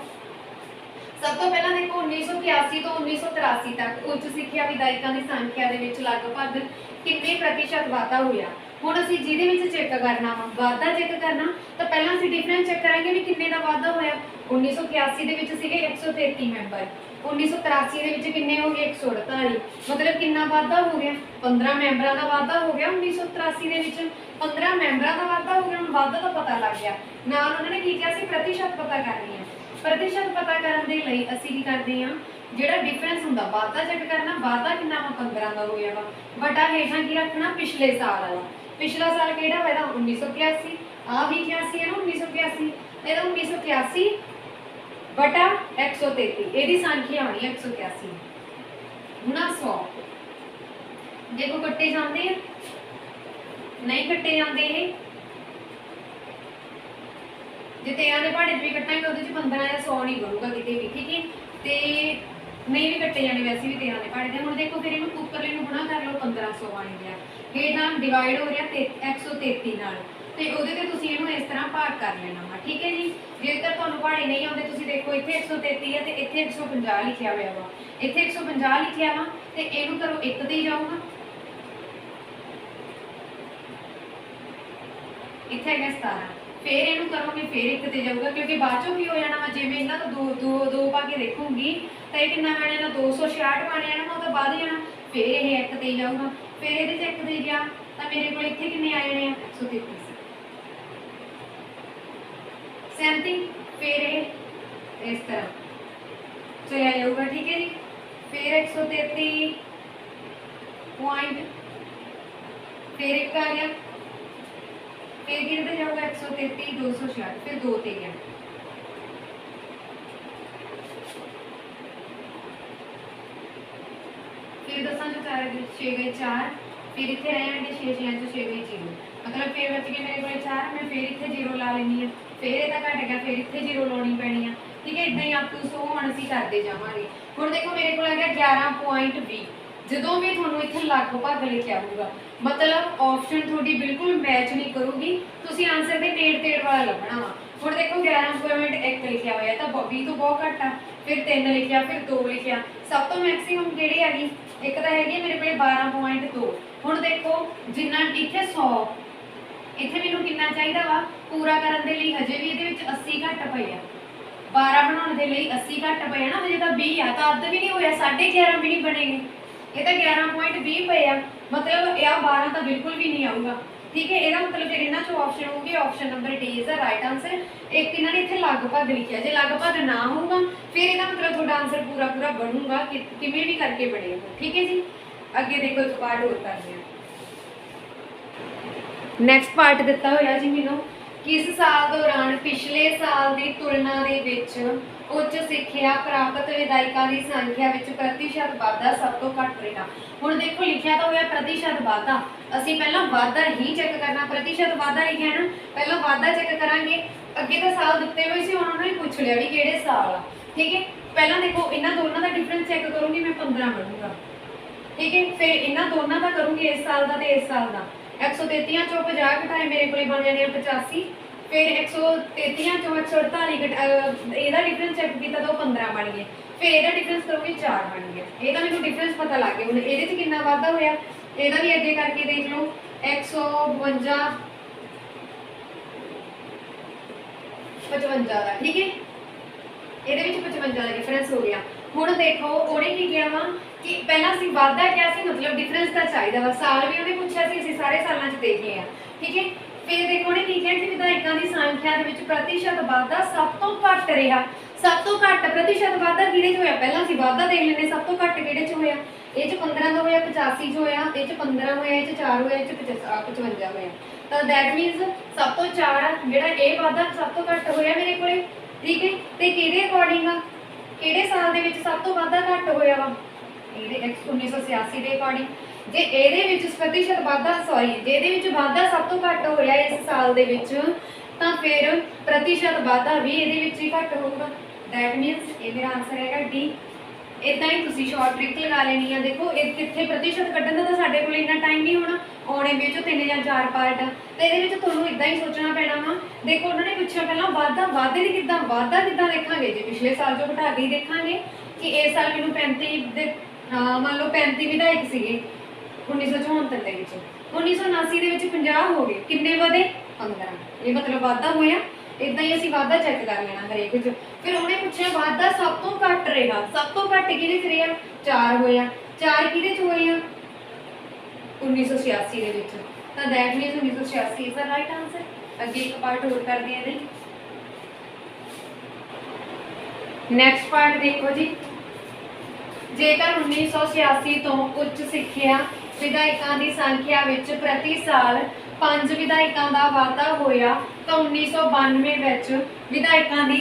ਸਭ ਤੋਂ ਪਹਿਲਾਂ ਦੇਖੋ 1981 ਤੋਂ 1983 ਤੱਕ ਉੱਚ ਸਿੱਖਿਆ ਵਿਧਾਇਕਾਂ ਦੀ ਸੰਖਿਆ ਦੇ ਵਿੱਚ ਲਗਭਗ ਕਿੰਨੇ ਪ੍ਰਤੀਸ਼ਤ ਵਾਧਾ ਹੋਇਆ। ਹੁਣ ਅਸੀਂ ਜਿਹਦੇ ਵਿੱਚ ਚੈੱਕ ਕਰਨਾ ਵਾ ਵਾਧਾ ਚੈੱਕ ਕਰਨਾ ਤਾਂ ਪਹਿਲਾਂ ਅਸੀਂ ਡਿਫਰੈਂਸ ਚੈੱਕ ਕਰਾਂਗੇ ਵੀ ਕਿੰਨੇ ਦਾ ਵਾਧਾ ਹੋਇਆ। 1981 ਦੇ ਵਿੱਚ ਸੀਗੇ 133 ਮੈਂਬਰ, 1983 ਦੇ ਵਿੱਚ ਕਿੰਨੇ ਹੋ ਗਏ 148, ਮਤਲਬ ਕਿੰਨਾ ਵਾਧਾ ਹੋ ਗਿਆ 15 ਮੈਂਬਰਾਂ ਦਾ ਵਾਧਾ ਹੋ ਗਿਆ। 1983 ਦੇ ਵਿੱਚ 15 ਮੈਂਬਰਾਂ ਦਾ ਵਾਧਾ ਹੋ ਗਿਆ। ਹੁਣ ਵਾਧਾ ਤਾਂ ਪਤਾ ਲੱਗ ਗਿਆ, ਨਾਲ ਉਹਨਾਂ ਨੇ ਕੀ ਕਿਹਾ ਸੀ ਪ੍ਰਤੀਸ਼ਤ ਪਤਾ ਕਰਨੀ ਹੈ। ਪ੍ਰਤੀਸ਼ਤ ਪਤਾ ਕਰਨ ਦੇ ਲਈ ਅਸੀਂ ਕੀ ਕਰਦੇ ਹਾਂ, ਜਿਹੜਾ ਡਿਫਰੈਂਸ ਹੁੰਦਾ ਵਾਧਾ ਚੈੱਕ ਕਰਨਾ, ਵਾਧਾ ਕਿੰਨਾ ਵਾ 15 ਦਾ ਹੋਇਆ ਵਾ, ਬਟਾ ਹੇਠਾਂ ਕੀ ਰੱਖਣਾ ਪਿਛਲੇ ਸਾਲ ਵਾਲਾ। ਪਿਛਲਾ ਸਾਲ ਕਿਹੜਾ ਵਾ ਇਹਦਾ 1981, ਆਹ ਵੀ 81 ਹੈ ਨਾ 1981, ਇਹਦਾ 1981 ਬਟਾ 133, ਇਹਦੀ ਸੰਖਿਆ ਆਉਣੀ 181। ਹੁਣ 100 ਦੇਖੋ ਕੱਟੇ ਜਾਂਦੇ ਆ, ਨਹੀਂ ਕੱਟੇ ਜਾਂਦੇ ਇਹ, ਜੇ 13 ਦੇ ਪਹਾੜੇ 'ਚ ਵੀ ਕੱਟਾਂਗੇ ਉਹਦੇ 'ਚ 15 ਜਾਂ 100 ਨਹੀਂ ਬਣੂਗਾ ਕਿਤੇ ਵੀ। ਠੀਕ ਹੈ, ਤੇ ਨਹੀਂ ਵੀ ਕੱਟੇ ਜਾਣੇ ਵੈਸੇ ਵੀ 13 ਦੇ ਪਹਾੜੇ ਤੇ। ਹੁਣ ਦੇਖੋ ਫਿਰ ਇਹਨੂੰ ਉੱਪਰਲੇ ਨੂੰ ਗੁਣਾ ਕਰ ਲਓ 1500 ਬਣ ਗਿਆ, ਹੇਠਾਂ ਡਿਵਾਈਡ ਹੋ ਰਿਹਾ 133 ਨਾਲ, ਤੇ ਉਹਦੇ ਤੇ ਤੁਸੀਂ ਇਹਨੂੰ ਇਸ ਤਰ੍ਹਾਂ ਭਾਗ ਕਰ ਲੈਣਾ ਵਾ। ਠੀਕ ਹੈ ਜੀ, ਜੇਕਰ ਤੁਹਾਨੂੰ ਪਹਾੜੇ ਨਹੀਂ ਆਉਂਦੇ ਤੁਸੀਂ ਦੇਖੋ ਇੱਥੇ 133 ਹੈ ਤੇ ਇੱਥੇ 150 ਲਿਖਿਆ ਹੋਇਆ ਵਾ, ਇੱਥੇ 150 ਲਿਖਿਆ ਵਾ ਤੇ ਇਹਨੂੰ ਕਰੋ 1 ਤੇ ਜਾਊਗਾ, ਇੱਥੇ ਹੈਗਾ 17, ਫਿਰ ਇਹਨੂੰ ਕਰੋਗੇ ਫਿਰ 1 ਤੇ ਜਾਊਗਾ, ਕਿਉਂਕਿ ਬਾਅਦ ਚੋਂ ਕੀ ਹੋ ਜਾਣਾ ਵਾ ਜਿਵੇਂ ਇਹਨਾਂ ਤੋਂ ਦੋ ਪਾ ਕੇ ਦੇਖੂੰਗੀ ਤਾਂ ਇਹ ਕਿੰਨਾ ਬਣ ਜਾਣਾ 266 ਬਣ ਜਾਣਾ, ਉਹ ਤਾਂ ਵੱਧ ਜਾਣਾ, ਫਿਰ ਇਹ 1 ਤੇ ਜਾਊਗਾ, ਫਿਰ ਇਹਦੇ 'ਚ 1 ਤੇ ਗਿਆ ਤਾਂ ਮੇਰੇ ਕੋਲ ਇੱਥੇ ਕਿੰਨੇ ਆ ਜਾਣੇ ਆ 133 37, ਫਿਰ ਇਹ ਇਸ ਤਰ੍ਹਾਂ ਚਲਿਆ ਜਾਊਗਾ। ਠੀਕ ਹੈ ਜੀ, ਫਿਰ 133 ਪੁਆਇੰਟ, ਫਿਰ 1 ਆ ਗਿਆ, ਫਿਰ ਕਿਹਦੇ ਜਾਊਗਾ 133 266, ਫਿਰ 2 ਤੇ ਗਿਆ, फिर 10 जो 4 6 गए 4, फिर इतने रहेंगे 6 6 जो 6 गए 0, मतलब फिर बच गए मेरे को 4, मैं फिर इतने 0 ला लेनी है, फिर इतना घट गया फिर इतने 0 लानी पैनी है। ठीक है, इदा ही आप 100 हम असी करते जावांगे। हुण देखो मेरे को आ गया 11.20, ਜਦੋਂ ਵੀ ਤੁਹਾਨੂੰ ਇੱਥੇ ਲਗਭਗ ਲਿਖਿਆ ਹੋਊਗਾ ਮਤਲਬ ਆਪਸ਼ਨ ਤੁਹਾਡੀ ਬਿਲਕੁਲ ਮੈਚ ਨਹੀਂ ਕਰੂਗੀ, ਤੁਸੀਂ ਆਨਸਰ ਦੇ ਨੇੜੇ ਵਾਲਾ ਲੱਭਣਾ ਵਾ। ਹੁਣ ਦੇਖੋ 11.1 ਲਿਖਿਆ ਹੋਇਆ ਤਾਂ 20 ਤੋਂ ਬਹੁਤ ਘੱਟ ਆ, ਫਿਰ 3 ਲਿਖਿਆ, ਫਿਰ 2 ਲਿਖਿਆ, ਸਭ ਤੋਂ ਮੈਕਸਿਮਮ ਕਿਹੜੀ ਆ ਗਈ ਇੱਕ ਤਾਂ ਹੈਗੀ ਮੇਰੇ ਕੋਲ 12.2। ਹੁਣ ਦੇਖੋ ਜਿੰਨਾ ਇੱਥੇ 100, ਇੱਥੇ ਮੈਨੂੰ ਕਿੰਨਾ ਚਾਹੀਦਾ ਵਾ ਪੂਰਾ ਕਰਨ ਦੇ ਲਈ, ਹਜੇ ਵੀ ਇਹਦੇ ਵਿੱਚ 80 ਘੱਟ ਪਏ ਆ, 12 ਬਣਾਉਣ ਦੇ ਲਈ 80 ਘੱਟ ਪਏ ਆ ਨਾ, ਹਜੇ ਤਾਂ 20 ਆ, ਤਾਂ ਅੱਧ ਵੀ ਨਹੀਂ ਹੋਇਆ, 11.5 ਵੀ ਨਹੀਂ ਬਣੇਗੇ, ਇਹ ਤਾਂ 11.20 ਪਏ ਆ, ਮਤਲਬ ਇਹ 12 ਤਾਂ ਬਿਲਕੁਲ ਵੀ ਨਹੀਂ ਆਊਗਾ। ਠੀਕ ਹੈ, ਇਹਦਾ ਮਤਲਬ ਫਿਰ ਇਹਨਾਂ ਚੋਂ ਆਪਸ਼ਨ ਹੋਊਗੀ option number D is the right answer. ਇੱਕ ਇਹਨਾਂ ਨੇ ਇੱਥੇ ਲਗਭਗ ਲਿਖਿਆ, ਜੇ ਲਗਭਗ ਨਾ ਹੋਊਗਾ ਫਿਰ ਇਹਦਾ ਮਤਲਬ ਤੁਹਾਡਾ ਆਨਸਰ ਪੂਰਾ ਬਣੂਗਾ, ਕਿਵੇਂ ਵੀ ਕਰਕੇ ਬਣੇਗਾ। ਠੀਕ ਹੈ ਜੀ, ਅੱਗੇ ਦੇਖੋ ਇੱਕ ਪਾਰਟ ਹੋਰ ਕਰਦੇ ਹਾਂ। ਨੈਕਸਟ ਪਾਰਟ ਦਿੱਤਾ ਹੋਇਆ ਜੀ ਮੈਨੂੰ, ਕਿਸ ਸਾਲ ਦੌਰਾਨ ਪਿਛਲੇ ਸਾਲ ਦੀ ਤੁਲਨਾ ਦੇ ਵਿੱਚ ਉੱਚ ਸਿੱਖਿਆ ਪ੍ਰਾਪਤ ਵਿਧਾਇਕਾਂ ਦੀ ਸੰਖਿਆ ਵਿੱਚ ਪ੍ਰਤੀਸ਼ਤ ਵਾਧਾ ਸਭ ਤੋਂ ਘੱਟ ਰਿਹਾ। ਹੁਣ ਦੇਖੋ ਲਿਖਿਆ ਤਾਂ ਹੋਇਆ ਪ੍ਰਤੀਸ਼ਤ ਵਾਧਾ, ਅਸੀਂ ਪਹਿਲਾਂ ਵਾਧਾ ਹੀ ਚੈੱਕ ਕਰਨਾ, ਪ੍ਰਤੀਸ਼ਤ ਵਾਧਾ ਲਿਖਿਆ ਨਾ, ਪਹਿਲਾਂ ਵਾਧਾ ਚੈੱਕ ਕਰਾਂਗੇ। ਅੱਗੇ ਤਾਂ ਸਾਲ ਦਿੱਤੇ ਹੋਏ ਸੀ, ਹੁਣ ਉਹਨਾਂ ਨੇ ਪੁੱਛ ਲਿਆ ਵੀ ਕਿਹੜੇ ਸਾਲ ਆ। ਠੀਕ ਹੈ, ਪਹਿਲਾਂ ਦੇਖੋ ਇਹਨਾਂ ਦੋਨਾਂ ਦਾ ਡਿਫਰੈਂਸ ਚੈੱਕ ਕਰੂੰਗੀ ਮੈਂ 15 ਬਣੂਗਾ। ਠੀਕ ਹੈ, ਫਿਰ ਇਹਨਾਂ ਦੋਨਾਂ ਦਾ ਕਰੂੰਗੀ ਇਸ ਸਾਲ ਦਾ ਤੇ ਇਸ ਸਾਲ ਦਾ, 133 ਚੋਂ 50 ਘਟਾਏ ਮੇਰੇ ਕੋਲ ਬਣ ਜਾਣੇ ਆ 85, ਫਿਰ 133 ਚੋਂ 148 ਇਹਦਾ ਡਿਫਰੈਂਸ ਚੈੱਕ ਕੀਤਾ ਤਾਂ ਉਹ 15 ਬਣ ਗਏ, ਫਿਰ ਇਹਦਾ ਡਿਫਰੈਂਸ ਕਰੋਗੇ 4 ਬਣ ਗਿਆ। ਇਹਦਾ ਮੈਨੂੰ ਡਿਫਰੈਂਸ ਪਤਾ ਲੱਗ ਗਿਆ। ਹੁਣ ਇਹਦੇ 'ਚ ਕਿੰਨਾ ਵਾਧਾ ਹੋਇਆ, ਇਹਦਾ ਵੀ ਅੱਗੇ ਕਰਕੇ ਦੇਖ ਲਓ 152 55 ਦਾ। ਠੀਕ ਹੈ, ਇਹਦੇ ਵਿੱਚ 55 ਦਾ ਡਿਫਰੈਂਸ ਹੋ ਗਿਆ। ਹੁਣ ਦੇਖੋ ਉਹਨੇ ਕੀ ਕਿਹਾ ਵਾ ਕਿ ਪਹਿਲਾਂ ਅਸੀਂ ਵਾਧਾ ਕਿਹਾ ਸੀ, ਮਤਲਬ ਡਿਫਰੈਂਸ ਤਾਂ ਚਾਹੀਦਾ ਵਾ, ਸਾਲ ਵੀ ਉਹਨੇ ਪੁੱਛਿਆ ਸੀ, ਅਸੀਂ ਸਾਰੇ ਸਾਲਾਂ 'ਚ ਦੇਖੇ ਆ। ਠੀਕ ਹੈ, फिर देखो ने की कहा कि विधायकों की संख्या दे विच प्रतिशत वाधा सब तो घट रहा। सब तो घट प्रतिशत वाधा किहदे च होया, पहलां असीं वाधा देख लैंदे, सब तो घट किहदे च होया, ये 15 का होया, 85 च होया, ये 15 होया, ये 4 होया, ये 55 होया। तो दैट मीनस सब तो 4 जिहड़ा ये वाधा सब तो घट होया मेरे कोले, ठीक है। तो किहदे अकॉर्डिंग आ, किहड़े साल दे विच सब तो वाधा घट होया वा, 1986 के अकॉर्डिंग। जे ਇਹਦੇ ਵਿੱਚ प्रतिशत वाधा सॉरी जे ਇਹਦੇ ਵਿੱਚ वाधा सब तो घट होया इस साल दे विच, ਤਾਂ फिर प्रतिशत वाधा भी ਇਹਦੇ ਵਿੱਚ ही घट होगा। दैट मीनस ये मेरा आंसर है डी। इदा ही तुसी शॉर्ट ट्रिक लगा लेनी है। देखो ये कितने प्रतिशत कढ़न का तो साडे कोल इन्ना टाइम नहीं होना, आने में 3 या 4 पार्ट आ, तो ये तुहानूं इदा ही सोचना पैना वा। देखो उन्होंने पूछा पहला वाधा, वाधे की किद्दां, वाधा किद्दां देखांगे, जे पिछले साल जो घटा के ही देखा कि इस साल मैनूं 35 दे मान लो 35 विधायक सीगे 1974 के, 1979 के 50 हो गए, किन्ने वधे 15, ये मतलब वाधा होया। इदा ही असीं वाधा चैक कर लेना हरेक च। फिर उन्हें पूछा वाधा सब तो घट रहा, सब तो घट किहदे च रहा, 4 होया, 4 किहदे च होया 1986 दे विच। तो that मीनस 1986 is the right answer. अगे एक पार्ट होर करदे हैं जी। नैक्सट पार्ट देखो जी, जेकर 1986 तो उच्च सिक्ख्या विधायकों की संख्या विच प्रति साल 5 विधायकों का वाधा होया, तो 1992 विच विधायकों की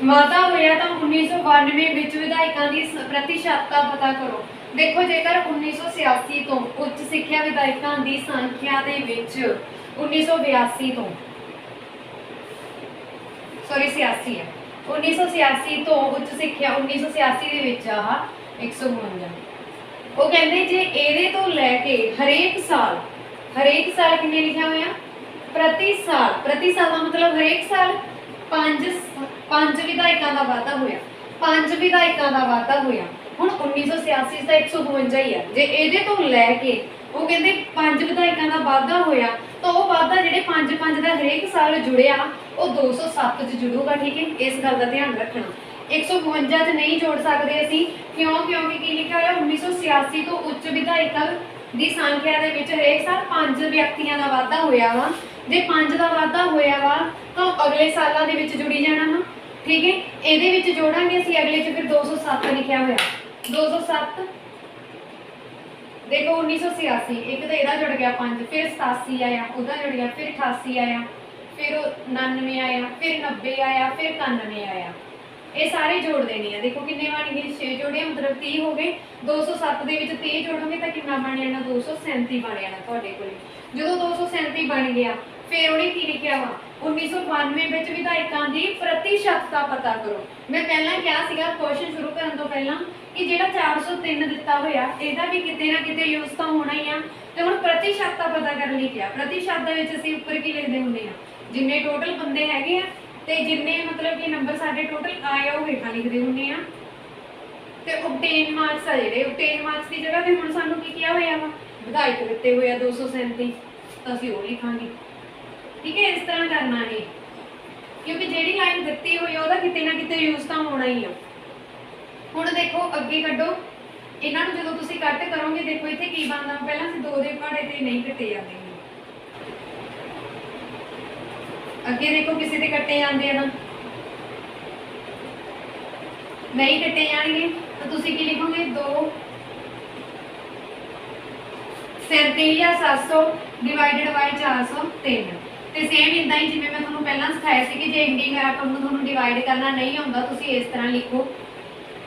वाधा होया, तो 1992 विच विधायकों की प्रतिशत का पता करो। देखो जेकर 1986 तो उच्च सिक्ख्या विधायकों की संख्या दे विच 1982 तो सॉरी 86 है, 1986 तो उच्च सिक्ख्या 1986 के विच आह 152 वो कहते जे ਇਹਦੇ तो लैके हरेक साल किन्ने लिखा होया प्रति साल का मतलब हरेक साल 5 विधायकों का वाधा होया, 5 विधायकों का वाधा होया। हुण 1986 तो 152 ही है, जे ਇਹਦੇ तो लैके वो कहते 5 विधायकों का वाधा होया, तो वह वाधा जिहड़े 5 का हरेक साल जुड़िया वो 207 च जुड़ूगा, ठीक है। इस गल का ध्यान रखना। 152 च नहीं जोड़ सकते असीं, क्यों, क्योंकि की लिखा है 1986 तो उच्च विधायकों की संख्या दे विच हरेक साल 5 व्यक्तियों का वाधा होया वा। जे 5 का वाधा होया वा तो अगले सालों के विच जुड़ी जाना वा, ठीक है। इहदे विच जोड़ांगे असीं अगले च, फिर 207 लिखा होया 207। देखो 1986 एक तो यदा जुड़ गया 5, फिर 87 आया, वह जुड़ गया, फिर 88 आया, फिर 99 आया, फिर 90 आया, फिर 91 आया, ये सारे जोड़ देने हैं। देखो किन्ने बन गए, 6 जोड़े मतलब 30 हो गए। 207 के 30 जोड़ोगे तो कितना बन जाना 237 बन जाना तुहाडे कोल। जो 237 बन गया फिर उन्हें की लिखा वा 1992 विधायकों की प्रतिशत का पता करो। मैं पहला क्या सीगा क्वेश्चन शुरू करने तो पहला कि जिहड़ा 403 दिता होया इहदा भी किते ना किते यूज तो होना ही आ, तो हुण प्रतिशत का पता करने लई क्या, प्रतिशत दे विच असीं उपर की लिखदे हुंदे आ जिन्ने टोटल बंदे हैगे आ ते जिन्ने मतलब कि नंबर साडे टोटल आए आ वो हेठां लिखदे हुंदे आ। ते ऑब्टेन मार्क्स आ जिहड़े ऑब्टेन मार्क्स की जगह ते हुण सानूं की किया होया वा विधायक दिते होए आ 237 तो असीं वो लिखांगे, ठीक है। इस तरह करना है क्योंकि जिहड़ी लाइन दित्ती हुई है ਉਹਦਾ किते ना किते यूज तो होना ही आ। हुण देखो अगे कड्डो इन्हां नूं जदों तुसीं कट करोगे देखो इत्थे की बनदा, पहलां असीं 2 दे पहाड़े ते नहीं कट्टे जांदे, अगे देखो किसी दे कट्टे जांदे आ नहीं कट्टे जाणगे तो तुसीं की लिखोगे 2 3700 डिवाइडेड बाय 403। तो सेम इदा ही जिवें मैं तुहानूं पहलां सिखाया सी कि जे एंडिंग रकम नूं तुहानूं डिवाइड करना नहीं आउंदा तुसीं इस तरह लिखो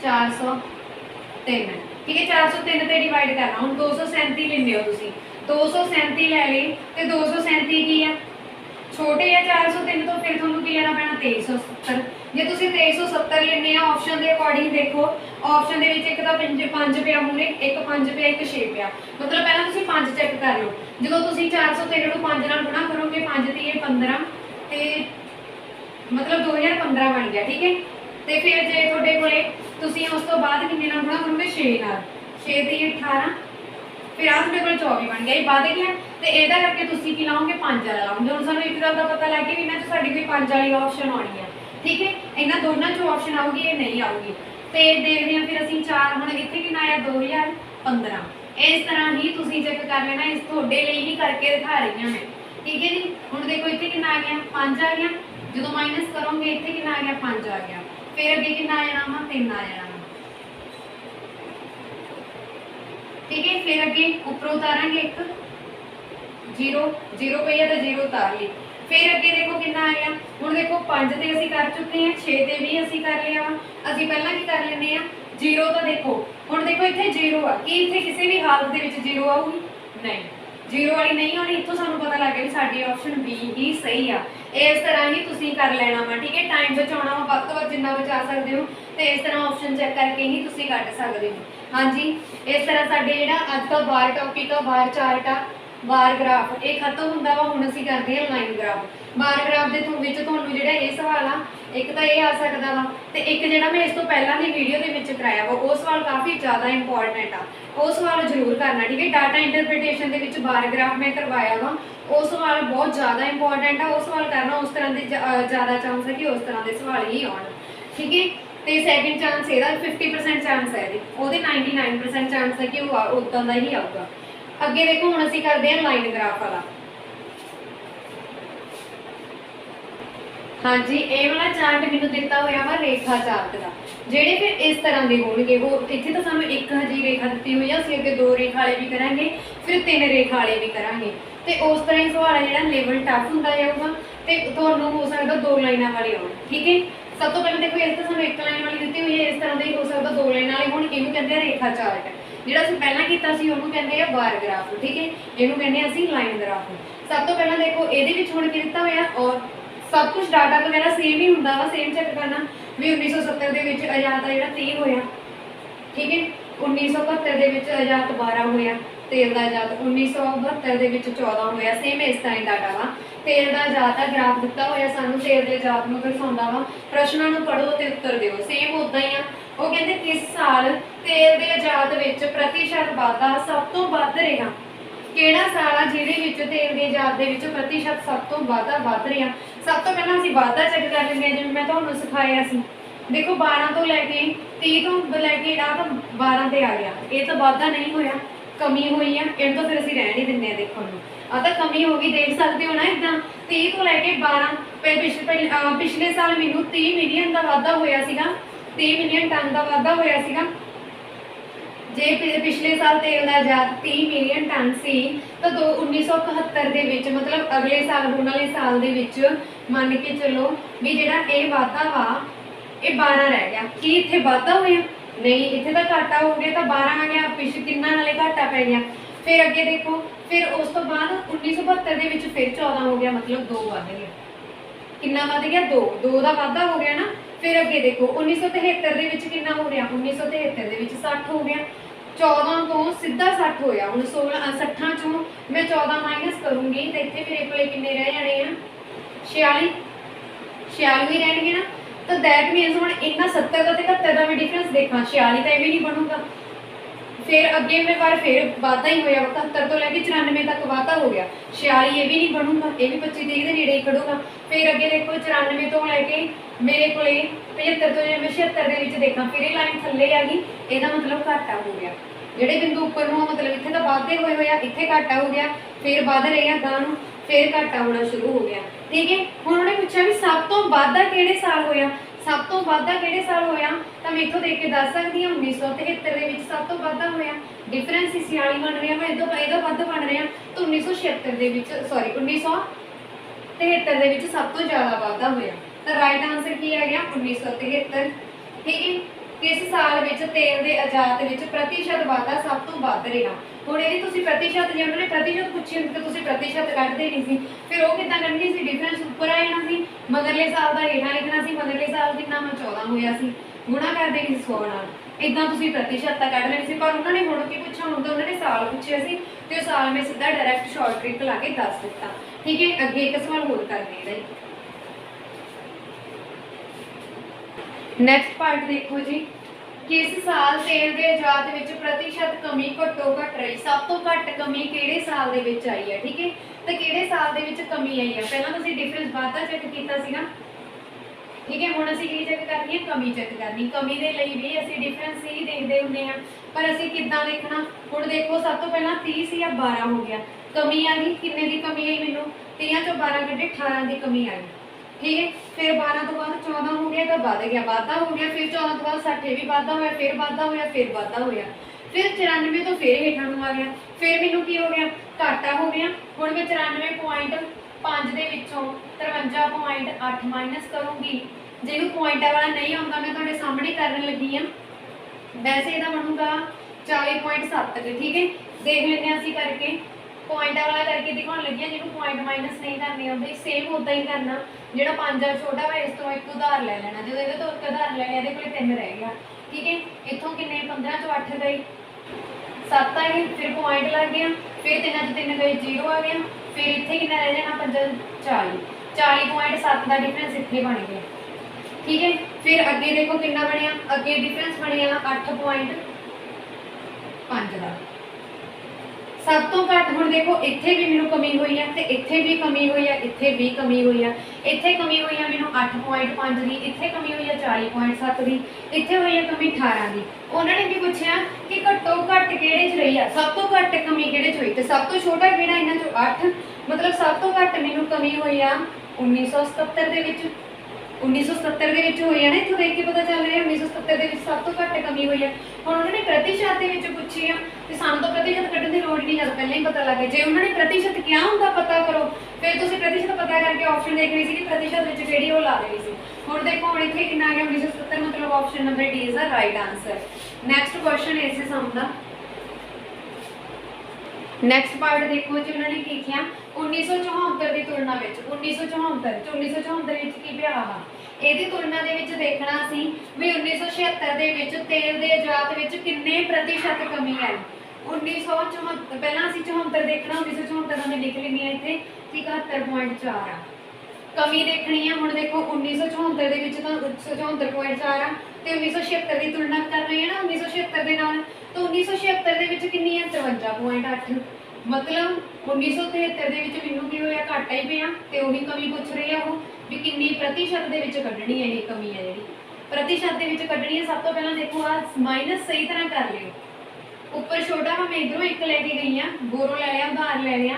403, ठीक है। 403 ते डिवाइड करना, हुण 237 लैंदे हो तुसीं 237 लै लए ते 237 की है छोटे है 403 तो फिर तुहानूं की लेना पैना 2370। जे तुसीं 2370 लेने आ ऑप्शन के अकॉर्डिंग देखो ऑप्शन दे विच एक तां 5 पिया मूले, एक 5 पिया, एक 6 पिया, मतलब पहलां तुसीं 5 चैक कर लो। जो तुसीं 403 नूं 5 नाल गुणा करोगे 5 ती 15 ते मतलब 2015 बन गया, ठीक है। तो फिर जे तुहाडे कोले तुसीं उस तो बाद किन्ने नाल गुणा करोगे 6 नाल, 6 ती 18 फिर आ तुहाडे कोल 24 बन गया, ये वध गया। तो यदा करके तुसीं की लाओगे 5 वाला लाओगे। हुण सानूं एक गल दा पता लग गया भी इन्हां 'च साडी कोई 5 वाली ऑप्शन आउणी है, ठीक है। इन्हां दोनों 'चों ऑप्शन आऊगी ये नहीं आऊगी। ਤੇ ਦੇਖਦੇ ਹਾਂ ਫਿਰ ਅਸੀਂ 4 ਹੁਣ ਇੱਥੇ कितना आया 2015। इस तरह ही तुसीं चेक कर लेना, इस तुहाडे लई ही करके दिखा रही हूँ मैं, ठीक है जी। हुण देखो इत्थे कितना आ गया 5 आ गया, जो माइनस करोगे इत्थे कितना आ गया 5 आ गया, फिर अगे कितना आ जाना वा 3 आ जाना वा, ठीक है। फिर अगे उपर उतारांगे एक 0 0 पई है तो 0 उतार ली, फिर अगे देखो कितना आ गया। हुण देखो 5 ते असीं कर चुके हैं, 6 ते भी असीं कर लिया वा। असीं पहलां की कर लैंदे आ 0 तो देखो हुण देखो इत्थे 0 आ, कि इत्थे किसी भी हालत दे विच 0 आऊगी नहीं, 0 वाली नहीं आनी। इत्थों सानूं पता लग गया भी साडी ऑप्शन बी ही सही आ। इस तरह ही तुसीं कर लेना वा, ठीक है। टाइम बचाउणा वा, वध तों वध जिन्ना बचा सकदे हो ते इस तरह ऑप्शन चैक करके ही तुसीं कढ सकदे हो। हाँ जी, इस तरह साडे जिहड़ा अज दा बार टॉपिक आ, बार चार्ट आ, बार ग्राफ ये खत्म हुंदा वा। हुण असीं करदे हां लाइन ग्राफ। बार ग्राफ दे विच तुहानूं जिहड़ा ये सवाल आ, एक तो ये आ सकता वा, ते एक जिहड़ा मैं इस तो पहलां दी वीडियो दे विच कराया वा, वो सवाल काफ़ी ज़्यादा इंपॉर्टेंट आ, वो सवाल जरूर करना, ठीक है। डाटा इंटरप्रिटेशन दे विच बार ग्राफ मैं करवाया वा, वो सवाल बहुत ज़्यादा इंपॉर्टेंट आ, वो सवाल करना उस तरह के ज़्यादा चांस है कि उस तरह के सवाल ही आउण, ठीक है। तो सैकेंड चांस ਇਹਦਾ 50% चांस है, ਉਹਦੇ 99% चांस है कि वो उदां ਦਾ ही आऊगा। अगे देखो हुण असीं करदे हां लाइन ग्राफ वाला। हाँ जी, ये वाला चार्ट मैंने दिता हुआ वा रेखा चार्ट का, जेडे फिर इस तरह के होंगे। वो इत्थे तो सानूं एक हजी रेखा दी हुई है, असीं अगे 2 रेखा वाले भी करांगे, फिर 3 रेखा वाले भी करांगे। तो उस तरह ही सवाल है जिहड़ा लेवल टफ हुंदा जाऊगा, तो तुहानूं हो सकदा 2 लाइनां वाले आउण, ठीक है। सब तो पहले देखो इस तो सानूं 1 लाइन वाली दी हुई है, इस तरह का ही हो सकदा 2 लाइन वाले हुण। इहनूं कहंदे आ रेखा चार्ट, जिहड़ा असीं पहिलां कीता सी उहनूं कहंदे आ बार ग्राफ, ठीक है। इहनूं कहंदे असीं लाइन ग्राफ। सब तो पहलां देखो इहदे विच हुण की दित्ता होया, और सब कुछ डाटा वगैरह सेम ही हुंदा वा, सेम चेक करना भी 1970 दे विच आज़ाद दा जिहड़ा 30 होया, ठीक है। 1972 दे विच आज़ाद 12 होया, तेल दा आज़ाद 1972 दे विच 14 होया, सेम इस तरह डाटा वा। तेल दा आज़ाद दा ग्राफ दिता होया सानूं, तेल दे आज़ाद नूं दर्शाउंदा वा। प्रश्नां नूं पढ़ो ते उत्तर दिओ, सेम उदां ही आ। वो कहंदे किस साल तेल दे आज़ाद विच प्रतिशत वाधा सब तो वध रहा, ਕਿਹੜਾ ਸਾਲ ਆ ਜਿਹਦੇ ਵਿੱਚ ਤੇਲ ਦੇ ਆਜ਼ਾਦ ਦੇ ਵਿੱਚ ਪ੍ਰਤੀਸ਼ਤ ਸਭ ਤੋਂ ਵਾਧਾ ਵੱਧ ਰਿਹਾ। ਸਭ ਤੋਂ ਪਹਿਲਾਂ ਅਸੀਂ ਵਾਧਾ ਚੈੱਕ ਕਰ ਲੈਂਦੇ ਹਾਂ, ਜਿਵੇਂ ਮੈਂ ਤੁਹਾਨੂੰ ਸਿਖਾਇਆ ਸੀ। ਦੇਖੋ 12 ਤੋਂ ਲੈ ਕੇ 30 ਤੋਂ ਲੈ ਕੇ ਆ ਤਾਂ 12 ਤੇ ਆ ਗਿਆ, ਇਹ ਤਾਂ ਵਾਧਾ ਨਹੀਂ ਹੋਇਆ, ਕਮੀ ਹੋਈ ਆ। ਇਹਨੂੰ ਤਾਂ ਫਿਰ ਅਸੀਂ ਰਹਿਣ ਹੀ ਦਿੰਦੇ ਹਾਂ। ਦੇਖਣ ਨੂੰ ਆ ਤਾਂ ਕਮੀ ਹੋ ਗਈ, ਦੇਖ ਸਕਦੇ ਹੋ ਨਾ। ਇੱਦਾਂ 30 ਤੋਂ ਲੈ ਕੇ 12 ਪਿਛਲੇ ਸਾਲ ਮੈਨੂੰ 30 ਮਿਲੀਅਨ ਦਾ ਵਾਧਾ ਹੋਇਆ ਸੀਗਾ, 30 ਮਿਲੀਅਨ ਟਨ ਦਾ ਵਾਧਾ ਹੋਇਆ ਸੀਗਾ। जे पिछले साल तेल का आज़ाद 30 मिलियन टन सी, तो 1971 ਦੇ ਵਿੱਚ मतलब अगले साल होने वाले साल ਦੇ ਵਿੱਚ ਮੰਨ के चलो भी ਜਿਹੜਾ ਇਹ ਵਾਧਾ ਵਾ ਇਹ 12 ਰਹਿ ਗਿਆ। ਕੀ ਇੱਥੇ ਵਾਧਾ ਹੋਇਆ? नहीं, ਇੱਥੇ ਤਾਂ ਘਾਟਾ ਹੋ ਗਿਆ, ਤਾਂ 12 आ गया, ਪਿਛੇ ਕਿੰਨਾ ਨਾਲੇ ਘਾਟਾ ਪੈ ਗਿਆ। फिर अगे देखो, फिर उस तो बाद 1972 ਦੇ ਵਿੱਚ फिर 14 हो गया, मतलब 2 वध गया। कितना वध गया? 2 ਦਾ ਵਾਧਾ हो गया ना। फिर अगे देखो 1973 ਦੇ ਵਿੱਚ कितना हो गया? 1973 ਦੇ ਵਿੱਚ 60 हो गया। 14 तो सीधा 60 होया। हुण 60 चों मैं 14 माइनस करूँगी तो इत्थे मेरे को किन्ने रह जाने हैं? 46 ही रहणगे ना। तो दैट मीनस हुण इन्ना 70 का ते 71 का मैं डिफरेंस देखा, 46 तो भी नहीं बनूगा। फिर अगे मैं बार फिर वाधा ही होया, 71 तो लैके 94 तक वाधा हो गया। 46 ये भी नहीं बनूगा, ये भी 25-30 के नेड़े ही खड़ूगा। फिर अगे देखो 94 तो लैके मेरे को 75 तो मैं 76 के देखा, फिर ये लाइन थल्ले आ गई, यदा मतलब घाटा हो गया। ਜਿਹੜੇ ਬਿੰਦੂ ਉੱਪਰ ਨੂੰ मतलब ਇੱਥੇ ਤਾਂ ਵਾਧੇ ਹੋਏ ਹੋਇਆ, ਇੱਥੇ ਘਾਟਾ ਹੋ ਗਿਆ, ਫਿਰ ਵੱਧ ਰਿਹਾ ਗਾਂ ਨੂੰ, ਫਿਰ ਘਾਟਾ ਹੋਣਾ ਸ਼ੁਰੂ ਹੋ ਗਿਆ, ਠੀਕ ਹੈ। ਹੁਣ ਉਹਨੇ ਪੁੱਛਿਆ ਵੀ ਸਭ ਤੋਂ ਵਾਧਾ ਕਿਹੜੇ ਸਾਲ ਹੋਇਆ? ਸਭ ਤੋਂ ਵਾਧਾ ਕਿਹੜੇ ਸਾਲ ਹੋਇਆ? ਤਾਂ ਮੈਂ ਇੱਥੋਂ ਦੇਖ ਕੇ ਦੱਸ ਸਕਦੀ ਹਾਂ 1973 ਦੇ ਵਿੱਚ ਸਭ ਤੋਂ ਵਾਧਾ ਹੋਇਆ। ਡਿਫਰੈਂਸ 46 ਬਣ ਰਿਹਾ, ਮੈਂ ਇਹਦਾ ਵੱਧ ਬਣ ਰਿਹਾ ਤਾਂ 1976 ਦੇ ਵਿੱਚ 1973 ਦੇ ਵਿੱਚ ਸਭ ਤੋਂ ਜ਼ਿਆਦਾ ਵਾਧਾ ਹੋਇਆ। ਤਾਂ ਰਾਈਟ ਆਨਸਰ ਕੀ ਆ ਗਿਆ? 1973, ਠੀਕ ਹੈ। किस साल ਵਿੱਚ ਤੇਲ ਦੇ ਆਜ਼ਾਦ ਵਿੱਚ ਪ੍ਰਤੀਸ਼ਤ ਵਾਧਾ ਸਭ ਤੋਂ ਵੱਧ ਰਿਹਾ? ਹੁਣ ਇਹਦੀ ਤੁਸੀਂ ਪ੍ਰਤੀਸ਼ਤ, ਜੇ ਉਹਨਾਂ ਨੇ ਪ੍ਰਤੀਸ਼ਤ ਪੁੱਛੀ ਹੁੰਦੀ ਤਾਂ ਤੁਸੀਂ ਪ੍ਰਤੀਸ਼ਤ ਕੱਢਦੇ ਨਹੀਂ ਸੀ, ਫਿਰ ਉਹ ਕਿੱਦਾਂ ਕੱਢਣੀ ਸੀ? ਡਿਫਰੈਂਸ ਉੱਪਰ ਆ ਜਾਣਾ ਸੀ, ਮਗਰਲੇ ਸਾਲ ਦਾ ਹੇਠਾਂ ਲਿਖਣਾ ਸੀ। ਮਗਰਲੇ ਸਾਲ ਕਿੰਨਾ? 14 ਹੋਇਆ ਸੀ, ਗੁਣਾ ਕਰਦੇ ਨਹੀਂ 100 ਨਾਲ, ਇੱਦਾਂ ਤੁਸੀਂ ਪ੍ਰਤੀਸ਼ਤ ਤਾਂ ਕੱਢ ਲੈਣੀ ਸੀ। ਪਰ ਉਹਨਾਂ ਨੇ ਹੁਣ ਕੀ ਪੁੱਛਿਆ? ਹੁਣ ਤਾਂ ਉਹਨਾਂ ਨੇ ਸਾਲ ਪੁੱਛਿਆ ਸੀ, ਤੇ ਉਹ ਸਾਲ ਮੈਂ ਸਿੱਧਾ ਡਾਇਰੈਕਟ ਸ਼ਾਰਟ ਟ੍ਰਿਕ ਲਾ ਕੇ ਦੱਸ ਦਿੱਤਾ, ਠੀਕ ਹੈ। ਅੱਗੇ ਇੱਕ ਸਵਾਲ ਹੋਰ ਕਰਨੇ ਇਹਦਾ ਹੀ। ਨੈਕਸਟ ਪਾर्ट देखो जी, किस साल तेल के आजाद विच प्रतिशत कमी घट्टो घट रही? सब तो घट कमी किहड़े साल दे विच आई है, ठीक है। तो किहड़े साल दे विच कमी आई है? पहलां तुसीं डिफरेंस वाधा चेक कीता सी ना, ठीक है। हुण असीं की चैक करनी है, कमी चैक करनी। कमी दे लई भी असीं डिफरेंस ही देखदे हुंदे हां, पर असीं किद्दां देखना? हुण देखो सब तो पहलां 30 सी 12 हो गया, कमी आ गई। किन्ने दी कमी आई मैनूं? 30 चों 12 कड्ढे 18 की कमी आई, ठीक है। फिर 12 तो बाद 14 हो गया, तो वध गया, वाधा हो गया। फिर 14 तो बाद 60 भी वाधा होया, फिर वाधा होया, फिर वाधा होया। फिर 94 तो फिर हेठां नूं आ गया। फिर मैनूं की हो गया? घाटा हो गया। हुण मैं 94.5 दे विचों 53.8 माइनस करूँगी। जिन्होंने पॉइंटा वाला नहीं आता मैं तुहाडे सामने करन लगी हाँ। वैसे इहदा बनूगा 40.7, ठीक है। देख लेंगे असीं करके, पॉइंटा वाला करके दिखाने लगी हाँ। जिन्होंने पॉइंट माइनस नहीं करने आते सेम उदा ही करना। जो 5 आ छोटा वा इस तो एक उधार ले लेना। जो ये तो एक उधार ले लिया, ये को 3 रह गया, ठीक है। इतों किन्ने 15 चों 8 गई, 7 आ गए, फिर पॉइंट लग गया, फिर 3 चों 3 गए, 0 आ गया। फिर इत्थे कितना रह जाना? 5 40, 40.7 का डिफरेंस इत्थे बन गया, ठीक है। फिर अगे देखो कितना बनया, अगे डिफरेंस बनया 8.5 का। सब तो घट हुण देखो इत्थे भी मैनूं कमी हुई है, ते इत्थे भी कमी हुई है, इत्थे भी कमी हुई है। इत्थे कमी हुई है मैनूं 8.5 की, इत्थे कमी हुई है 40.7 की, इत्थे हुई है कमी 18 की। उन्होंने भी पूछा कि घट्टो घट किहड़े च रही है, सब तो घट कमी किहड़े च हुई, ते सब तो छोटा किहड़ा? इन्हां चों 8, मतलब सब तो घट मैनूं कमी हुई आ 1977 दे विच। 1977 ਦੇ ਵਿੱਚ ਹੋਈ ਹੈ ਨਾ, ਇੱਥੋਂ ਦੇਖ ਕੇ ਪਤਾ ਚੱਲ ਰਿਹਾ 1977 ਦੇ ਵਿੱਚ ਸਭ ਤੋਂ ਘੱਟ ਕਮੀ ਹੋਈ ਹੈ। ਹੁਣ ਉਹਨਾਂ ਨੇ ਪ੍ਰਤੀਸ਼ਤ ਦੇ ਵਿੱਚ ਪੁੱਛੀ ਆ, ਤੇ ਸਾਨੂੰ ਤਾਂ ਪ੍ਰਤੀਸ਼ਤ ਕੱਢਣ ਦੀ ਲੋੜ ਨਹੀਂ, ਜਦ ਪਹਿਲਾਂ ਹੀ ਪਤਾ ਲੱਗ ਗਿਆ। ਜੇ ਉਹਨਾਂ ਨੇ ਪ੍ਰਤੀਸ਼ਤ ਕਿਹਾ ਹੁੰਦਾ ਪਤਾ ਕਰੋ, ਫਿਰ ਤੁਸੀਂ ਪ੍ਰਤੀਸ਼ਤ ਪਤਾ ਕਰਕੇ ਆਪਸ਼ਨ ਦੇਖ ਰਹੀ ਸੀ ਕਿ ਪ੍ਰਤੀਸ਼ਤ ਵਿੱਚ ਕਿਹੜੀ ਉਹ ਲਾ ਦੇਣੀ ਸੀ। ਹੁਣ ਦੇਖੋ ਹੁਣ ਇੱਥੇ ਕਿੰਨਾ ਆ ਗਿਆ 1977, ਮਤਲਬ option number D is the right answer. Next question ਇਸੇ ਸਮ ਦਾ नैक्सट पार्ट देखो जी उन्होंने की लिखा 1974 की तुलना में 1974 की पिया ਇਹਦੀ तुलना ਦੇ ਵਿੱਚ ਦੇਖਣਾ ਸੀ ਵੀ 1976 ਦੇ ਵਿੱਚ ਤੇਲ ਦੇ ਆਯਾਤ ਵਿੱਚ ਕਿੰਨੇ ਪ੍ਰਤੀਸ਼ਤ ਕਮੀ ਆਈ। 1974 ਪਹਿਲਾਂ ਅਸੀਂ 74 ਦੇਖਣਾ, 1974 ਦਾ ਮੈਂ ਲਿਖ ਲੈਂਦੀ ਹਾਂ ਇੱਥੇ 71.4 ਆ ਕਮੀ ਦੇਖਣੀ ਆ। ਹੁਣ ਦੇਖੋ 1974 ਦੇ ਵਿੱਚ ਤਾਂ 74.4 ਆ ਤੇ 1976 ਦੀ ਤੁਲਨਾ ਕਰ ਰਹੇ ਹਾਂ ਨਾ 1976 ਦੇ ਨਾਲ, ਤਾਂ 1976 ਦੇ ਵਿੱਚ ਕਿੰਨੀ ਆ 53.8, मतलब 1973 ਦੇ ਵਿੱਚ ਮੈਨੂੰ ਕੀ ਹੋਇਆ ਘਾਟਾ ਹੀ ਪਿਆ ਤੇ ਉਹੀ ਕਮੀ ਪੁੱਛ ਰਹੀ ਆ ਉਹ ਵੀ ਕਿੰਨੀ ਪ੍ਰਤੀਸ਼ਤ ਦੇ ਵਿੱਚ ਕੱਢਣੀ ਹੈ ਇਹ ਕਮੀ ਹੈ ਜਿਹੜੀ ਪ੍ਰਤੀਸ਼ਤ ਦੇ ਵਿੱਚ ਕੱਢਣੀ ਹੈ। ਸਭ ਤੋਂ ਪਹਿਲਾਂ ਦੇਖੋ ਆ ਮਾਈਨਸ ਸਹੀ ਤਰ੍ਹਾਂ ਕਰ ਲਿਓ। ਉੱਪਰ ਛੋਟਾ ਵਾ ਮੈਂ ਇਧਰੋਂ 1 ਲੈ ਕੇ ਗਈ ਆ, ਬੋਰੋਂ ਲੈ ਲਿਆ, ਉਧਾਰ ਲੈ ਲਿਆ,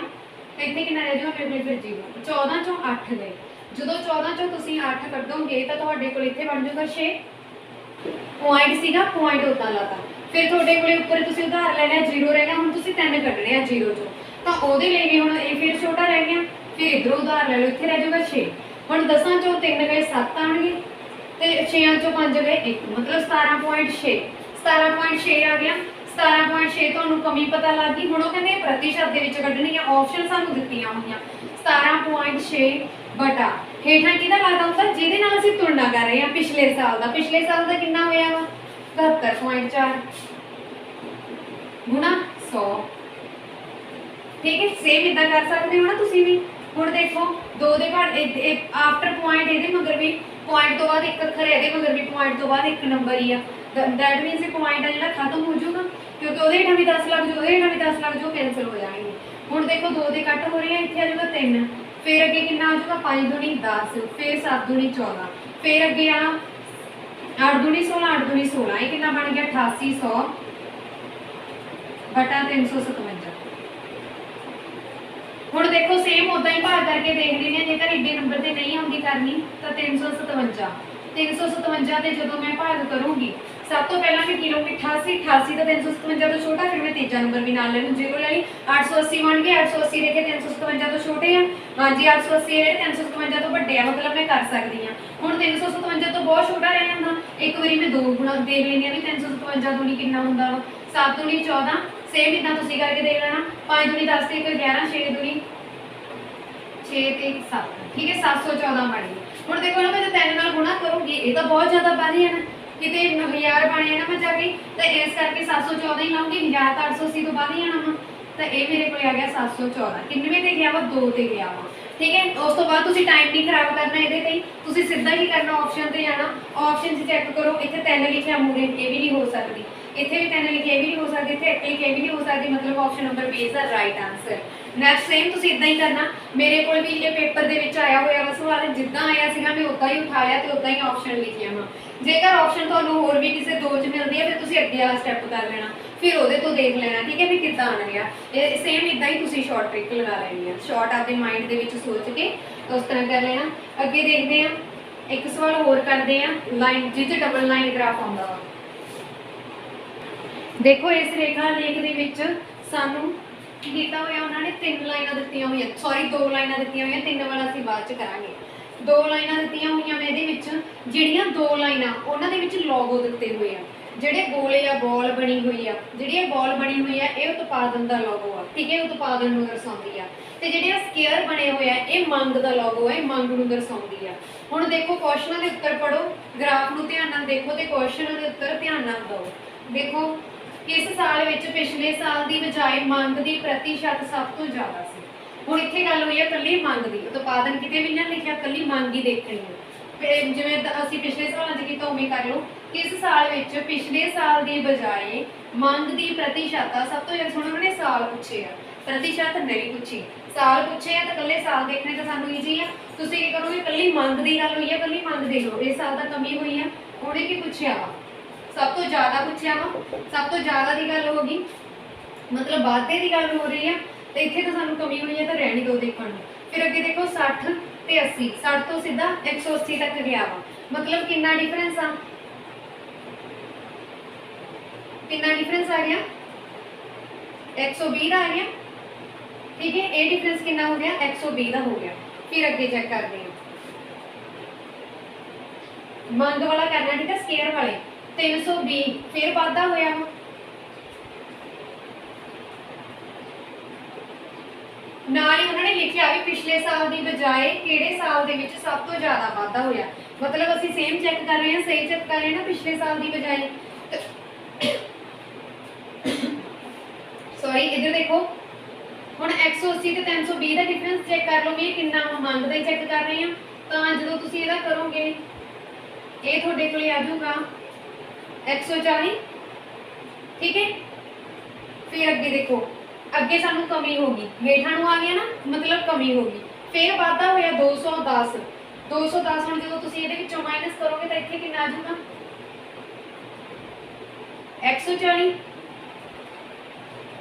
ਤੇ ਇੱਥੇ ਕਿੰਨਾ ਰਹਿ ਜਾਊਗਾ ਮੇਰੇ ਕੋਲ ਫਿਰ 0। 14 ਚੋਂ 8 ਗਏ, ਜਦੋਂ 14 ਚੋਂ ਤੁਸੀਂ 8 ਕੱਢੋਗੇ ਤਾਂ ਤੁਹਾਡੇ ਕੋਲ ਇੱਥੇ ਬਣ ਜਾਊਗਾ 6 ਪੁਆਇੰਟ ਸੀਗਾ, ਪੁਆਇੰਟ ਉਦਾਂ ਲਾਤਾ। ਫਿਰ ਤੁਹਾਡੇ ਕੋਲੇ ਉੱਪਰ ਤੁਸੀਂ ਉਧਾਰ ਲੈ ਲਿਆ 0 ਰਹਿ ਗਿਆ, ਹੁਣ ਤੁਸੀਂ 3 ਕੱਢਣੇ ਆ 0 ਚੋਂ, ਤਾਂ ਉਹਦੇ ਲਈ ਵੀ ਹੁਣ ਇਹ ਫਿਰ ਛੋਟਾ ਰਹਿ ਗਿਆ। ਫਿਰ ਇਧਰੋਂ ਉਧਾਰ ਲੈ ਲਓ, ਇੱਥੇ ਰਹਿ ਜਾਊਗਾ 6। ਹੁਣ 10 ਚੋਂ 3 ਗਏ 7 ਆਣਗੇ ਤੇ 6 ਚੋਂ 5 ਗਏ 1, ਮਤਲਬ 17.6 17.6 ਆ ਗਿਆ। 17.6 ਤੁਹਾਨੂੰ ਕਮੀ ਪਤਾ ਲੱਗ ਗਈ। ਹੁਣ ਉਹ ਕਹਿੰਦੇ ਪ੍ਰਤੀਸ਼ਤ ਦੇ ਵਿੱਚ ਕੱਢਣੀ ਆ, ਆਪਸ਼ਨ ਸਾਨੂੰ ਦਿੱਤੀਆਂ ਹੋਈਆਂ 17.6 ਬਟਾ ਹੇਠਾਂ ਕਿਹਦਾ ਲੱਗਦਾ ਹੁੰਦਾ ਜਿਹਦੇ ਨਾਲ ਅਸੀਂ ਤੁਲਨਾ ਕਰ ਰਹੇ ਹਾਂ ਪਿਛਲੇ ਸਾਲ ਦਾ। ਪਿਛਲੇ ਸਾਲ ਦਾ ਕਿੰਨਾ ਹੋਇਆ ਵਾ 71.4 ਗੁਣਾ 100, ठीक है। सेम इदा कर सकते हो ना तुसी भी। हुण देखो 2 दे बाद आफ्टर पॉइंट ਇਹਦੇ ਮਗਰ ਵੀ पॉइंट तो बाद 1 अखर ਇਹਦੇ मगर भी पॉइंट तो बाद 1 नंबर ही आ। दैट मीनस ये पॉइंट है ਜਿਹੜਾ खत्म हो जाऊगा क्योंकि ਉਹਦੇ ਹੇਠਾਂ ਵੀ 10 ਲੱਗ ਜਾਊ, ਉਹਦੇ ਹੇਠਾਂ ਵੀ 10 ਲੱਗ ਜਾਊ, कैंसिल हो जाएंगे। ਹੁਣ देखो 2 ਦੇ ਕੱਟ ਹੋ ਰਹੇ ਆ, ਇੱਥੇ ਆ ਜਾਊਗਾ 3, फिर अगे कितना आ जाऊगा 5 दूनी 10, फिर 7 दूनी 14, फिर अगे आ 8 दूनी 16, 8 दूनी 16, ये कितना बन गया 8800 बटा 357। ਹੁਣ देखो सेम उदा ही भाग करके देख लेने, जेकर एडे नंबर से नहीं आती करनी तो 357 357 जो मैं भाग करूँगी सब तो पहला मैं की लूँगी 88 88 तो 357 तो छोटा, फिर मैं तीजा नंबर भी नाल ले लूँ 0 ले ली 880 बन गए। 880 देखे 357 तो छोटे हैं, हाँ जी 880 है 357 तो बड़े, मतलब मैं कर सकती हाँ। हूँ 357 तो बहुत छोटा रह जाता, एक बारी मैं 2 गुणा देख लेनी भी 357 दूनी कितना होंगे 7 दूनी 14, सेम इदा तुम करके देख लेना 5 दूनी 10 1 11, 6 दूनी 6 ते 7, ठीक है 714 बन गई। हूँ देखो ना मैं जो 3 नाल गुणा करूँगी ये तो बहुत ज़्यादा बढ़ जाना, कितने 1000 बन जाना मैं जाके, तो इस करके 714 ही लाऊंगी, 1000 तो 880 तो बढ़ जाना वा, तो ये मेरे को आ गया 714। किन्नवे ते गया वा 2 ते गया वा, ठीक है। उस तो बाद तुसीं टाइम नहीं खराब करना ये, तुसीं सीधा ही करना ऑप्शन से जाना, ऑप्शन से चैक करो इतने 3 लिखा मूरे ये भी नहीं हो सकती, इतने भी 3 लिखे भी नहीं हो सकती, इतने 1 लिखे भी नहीं हो सकती, मतलब option number B is the right answer. Next same ਤੁਸੀਂ ਇਦਾਂ ਹੀ ਕਰਨਾ। ਮੇਰੇ ਕੋਲ ਵੀ ਇਹ ਪੇਪਰ ਦੇ ਵਿੱਚ ਆਇਆ ਹੋਇਆ ਵਾ ਸਵਾਲ, ਜਿੱਦਾਂ ਆਇਆ ਸੀਗਾ ਮੈਂ ਉਦਾਂ ਹੀ ਉਠਾਇਆ ਤੇ ਉਦਾਂ ਹੀ ਆਪਸ਼ਨ ਲਿਖਿਆ ਵਾ। ਜੇਕਰ ਆਪਸ਼ਨ ਤੁਹਾਨੂੰ ਹੋਰ ਵੀ ਕਿਸੇ ਦੋ 'ਚ ਮਿਲਦੀ ਹੈ ਫਿਰ ਤੁਸੀਂ ਅੱਗੇ ਵਾਲਾ ਸਟੈਪ ਕਰ ਲੈਣਾ, ਫਿਰ ਉਹਦੇ ਤੋਂ ਦੇਖ ਲੈਣਾ, ਠੀਕ ਹੈ ਵੀ ਕਿੱਦਾਂ ਆਣ ਗਿਆ। ਇਹ ਸੇਮ ਇਦਾਂ ਹੀ ਤੁਸੀਂ ਸ਼ਾਰਟ ਟ੍ਰਿਕ ਲਗਾ ਲੈਣੀ ਆ, ਸ਼ਾਰਟ ਆਪਣੇ ਮਾਈਂਡ ਦੇ ਵਿੱਚ ਸੋਚ ਕੇ ਉਸ ਤਰ੍ਹਾਂ ਕਰ ਲੈਣਾ। ਅੱਗੇ ਦੇਖਦੇ ਆ, ਇੱਕ ਸਵਾਲ ਹੋਰ ਕਰਦੇ ਆ ਲਾਈਨ ਜਿਹਦੇ ਡਬਲ ਲਾਈਨ ਗ੍ਰਾਫ ਆਉਂਦਾ ਵਾ। ਦੇਖੋ ਇਸ ਰੇਖਾ ਲੇਖ ਦੇ ਵਿੱਚ ਸਾਨੂੰ ਕੀ ਕੀਤਾ ਹੋਇਆ, ਉਹਨਾਂ ਨੇ 3 ਲਾਈਨਾਂ ਦਿੱਤੀਆਂ ਹੋਈਆਂ, ਸੌਰੀ 2 ਲਾਈਨਾਂ ਦਿੱਤੀਆਂ ਹੋਈਆਂ, 3 ਵਾਲਾ ਅਸੀਂ ਬਾਅਦ ਚ ਕਰਾਂਗੇ। 2 ਲਾਈਨਾਂ ਦਿੱਤੀਆਂ ਹੋਈਆਂ ਨੇ ਇਹਦੇ ਵਿੱਚ, ਜਿਹੜੀਆਂ 2 ਲਾਈਨਾਂ ਉਹਨਾਂ ਦੇ ਵਿੱਚ ਲੋਗੋ ਦਿੱਤੇ ਹੋਏ ਆ, ਜਿਹੜੇ ਗੋਲੇ ਆ ਬੋਲ ਬਣੀ ਹੋਈ ਆ, ਜਿਹੜੀ ਇਹ ਬੋਲ ਬਣੀ ਹੋਈ ਆ ਇਹ ਉਤਪਾਦਨ ਦਾ ਲੋਗੋ ਆ, ਠੀਕ ਹੈ, ਉਤਪਾਦਨ ਨੂੰ ਦਰਸਾਉਂਦੀ ਆ। ਤੇ ਜਿਹੜੇ ਸਕੁਅਰ ਬਣੇ ਹੋਏ ਆ ਇਹ ਮੰਗ ਦਾ ਲੋਗੋ ਹੈ, ਇਹ ਮੰਗ ਨੂੰ ਦਰਸਾਉਂਦੀ ਆ। ਹੁਣ ਦੇਖੋ ਕੁਐਸਚਨਾਂ ਦੇ ਉੱਤਰ ਪੜੋ, ਗ੍ਰਾਫ ਨੂੰ ਧਿਆਨ ਨਾਲ ਦੇਖੋ ਤੇ ਕੁਐਸਚਨਾਂ ਦੇ ਉੱਤਰ ਧਿਆਨ ਨਾਲ ਦਿਓ। ਦੇਖੋ ਕਿਸ ਸਾਲ ਵਿੱਚ ਪਿਛਲੇ ਸਾਲ ਦੀ ਬਜਾਏ ਮੰਗ ਦੀ ਪ੍ਰਤੀਸ਼ਤ ਸਭ ਤੋਂ ਜ਼ਿਆਦਾ ਸੀ। ਹੁਣ ਇੱਥੇ ਗੱਲ ਹੋਈ ਹੈ ਕੱਲੀ ਮੰਗ ਦੀ, ਉਤਪਾਦਨ ਕਿਤੇ ਵੀ ਨਾ ਲਿਖਿਆ, ਕੱਲੀ ਮੰਗ ਹੀ ਦੇਖਣੀ ਹੈ। ਜਿਵੇਂ ਅਸੀਂ ਪਿਛਲੇ ਸਾਲਾਂ 'ਚ ਕੀਤਾ ਉਵੇਂ ਕਰ ਲਓ। ਕਿਸ ਸਾਲ ਵਿੱਚ ਪਿਛਲੇ ਸਾਲ ਦੀ ਬਜਾਏ ਮੰਗ ਦੀ ਪ੍ਰਤੀਸ਼ਤ ਸਭ ਤੋਂ ਜ਼ਿਆਦਾ, ਹੁਣ ਉਹਨਾਂ ਨੇ ਸਾਲ ਪੁੱਛੇ ਆ, ਪ੍ਰਤੀਸ਼ਤ ਨਹੀਂ ਪੁੱਛੀ, ਸਾਲ ਪੁੱਛੇ ਆ ਤਾਂ ਕੱਲੇ ਸਾਲ ਦੇਖਣੇ ਤਾਂ ਸਾਨੂੰ ਈਜ਼ੀ ਆ। ਤੁਸੀਂ ਕੀ ਕਰੋਗੇ, ਕੱਲੀ ਮੰਗ ਦੀ ਗੱਲ ਹੋਈ ਆ, ਕੱਲੀ ਮੰਗ ਦੇਖ ਲਓ, ਇਸ ਸਾਲ ਦਾ ਕਮੀ ਹੋਈ ਆ, ਉਹਨੇ ਕੀ ਪੁੱਛਿਆ ਵਾ, ਸਭ ਤੋਂ ਜ਼ਿਆਦਾ ਪੁੱਛਿਆ ਵਾ, ਸਭ ਤੋਂ ਜ਼ਿਆਦਾ ਦੀ ਗੱਲ ਹੋ ਗਈ, ਮਤਲਬ ਵਾਧੇ ਦੀ ਗੱਲ ਹੋ ਰਹੀ ਆ, ਤੇ ਇੱਥੇ ਤਾਂ ਸਾਨੂੰ ਕਮੀ ਹੋਈ ਹੈ ਤਾਂ ਰਹਿਣੀ ਦੋ ਦੇਖਣ ਨੂੰ। ਫਿਰ ਅੱਗੇ ਦੇਖੋ 60 ਤੇ 80, 60 ਤੋਂ ਸਿੱਧਾ 180 ਤੱਕ ਗਿਆ ਵਾ, ਮਤਲਬ ਕਿੰਨਾ ਡਿਫਰੈਂਸ ਆ, ਕਿੰਨਾ ਡਿਫਰੈਂਸ ਆ ਗਿਆ, 120 ਦਾ ਆ ਗਿਆ, ਠੀਕ ਹੈ। ਇਹ ਡਿਫਰੈਂਸ ਕਿੰਨਾ ਹੋ ਗਿਆ, 120 ਦਾ ਹੋ ਗਿਆ। ਫਿਰ ਅੱਗੇ ਚੈੱਕ ਕਰਦੇ ਹਾਂ, ਮੰਗ ਵਾਲਾ ਕਰਨਾ, ਠੀਕ ਹੈ, ਸਕੁਅਰ ਵਾਲੇ 320, ਫਿਰ ਵਾਧਾ ਹੋਇਆ ਵਾ, ਨਾਲ ਹੀ ਉਹਨਾਂ ਨੇ ਲਿਖਿਆ ਵੀ ਪਿਛਲੇ ਸਾਲ ਦੀ ਬਜਾਏ ਕਿਹੜੇ ਸਾਲ ਦੇ ਵਿੱਚ ਸਭ ਤੋਂ ਜ਼ਿਆਦਾ ਵਾਧਾ ਹੋਇਆ, ਮਤਲਬ ਅਸੀਂ ਸੇਮ ਚੈੱਕ ਕਰ ਰਹੇ ਹਾਂ, ਸਹੀ ਚੈੱਕ ਕਰ ਰਹੇ ਹਾਂ ਨਾ, ਪਿਛਲੇ ਸਾਲ ਦੀ ਬਜਾਏ। ਸੌਰੀ ਇੱਧਰ ਦੇਖੋ, ਹੁਣ 180 ਤੇ 320 ਦਾ ਡਿਫਰੈਂਸ ਚੈੱਕ ਕਰ ਲਓ ਵੀ ਇਹ ਕਿੰਨਾ, ਮੰਗ ਦਾ ਹੀ ਚੈੱਕ ਕਰ ਰਹੇ ਹਾਂ। ਤਾਂ ਜਦੋਂ ਤੁਸੀਂ ਇਹਦਾ ਕਰੋਗੇ ਇਹ ਤੁਹਾਡੇ ਕੋਲ ਆ ਜਾਊਗਾ 140, ਠੀਕ ਹੈ। ਫਿਰ ਅੱਗੇ ਦੇਖੋ, ਅੱਗੇ ਸਾਨੂੰ ਕਮੀ ਹੋ ਗਈ, ਹੇਠਾਂ ਨੂੰ ਆ ਗਿਆ ਨਾ, ਮਤਲਬ ਕਮੀ ਹੋ ਗਈ। ਫਿਰ ਵਾਧਾ ਹੋਇਆ 210, 210 ਹੁਣ ਜਦੋਂ ਤੁਸੀਂ ਇਹਦੇ ਵਿੱਚੋਂ ਮਾਈਨਸ ਕਰੋਗੇ ਤਾਂ ਇੱਥੇ ਕਿੰਨਾ ਆ ਜਾਊਗਾ, 140,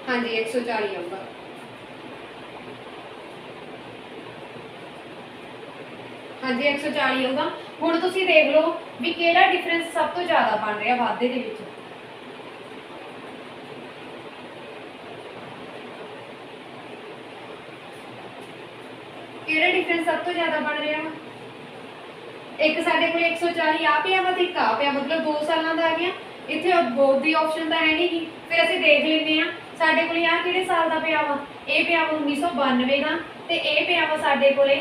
ਹਾਂਜੀ 140 ਆਊਗਾ। ਹਾਂਜੀ 140 ਆਊਗਾ। ਹੁਣ ਤੁਸੀਂ ਦੇਖ ਲਓ ਵੀ ਕਿਹੜਾ ਡਿਫਰੈਂਸ ਸਭ ਤੋਂ ਜ਼ਿਆਦਾ ਬਣ ਰਿਹਾ ਵਾਧੇ ਦੇ ਵਿੱਚ, ਕਿਹੜਾ ਡਿਫਰੈਂਸ ਸਭ ਤੋਂ ਜ਼ਿਆਦਾ ਬਣ ਰਿਹਾ ਵਾ। ਇੱਕ ਸਾਡੇ ਕੋਲ 140 ਆ ਪਿਆ ਵਾ ਤੇ ਇੱਕ ਆ ਪਿਆ, ਮਤਲਬ 2 ਸਾਲਾਂ ਦਾ ਆ ਗਿਆ। ਇੱਥੇ ਬੋਥ ਦੀ ਆਪਸ਼ਨ ਤਾਂ ਹੈ ਨਹੀਂ, ਫਿਰ ਅਸੀਂ ਦੇਖ ਲੈਂਦੇ ਆ ਸਾਡੇ ਕੋਲ ਆ ਕਿਹੜੇ ਸਾਲ ਦਾ ਪਿਆ ਵਾ, ਇਹ ਪਿਆ ਵਾ 1992 ਦਾ, ਤੇ ਇਹ ਪਿਆ ਵਾ ਸਾਡੇ ਕੋਲੇ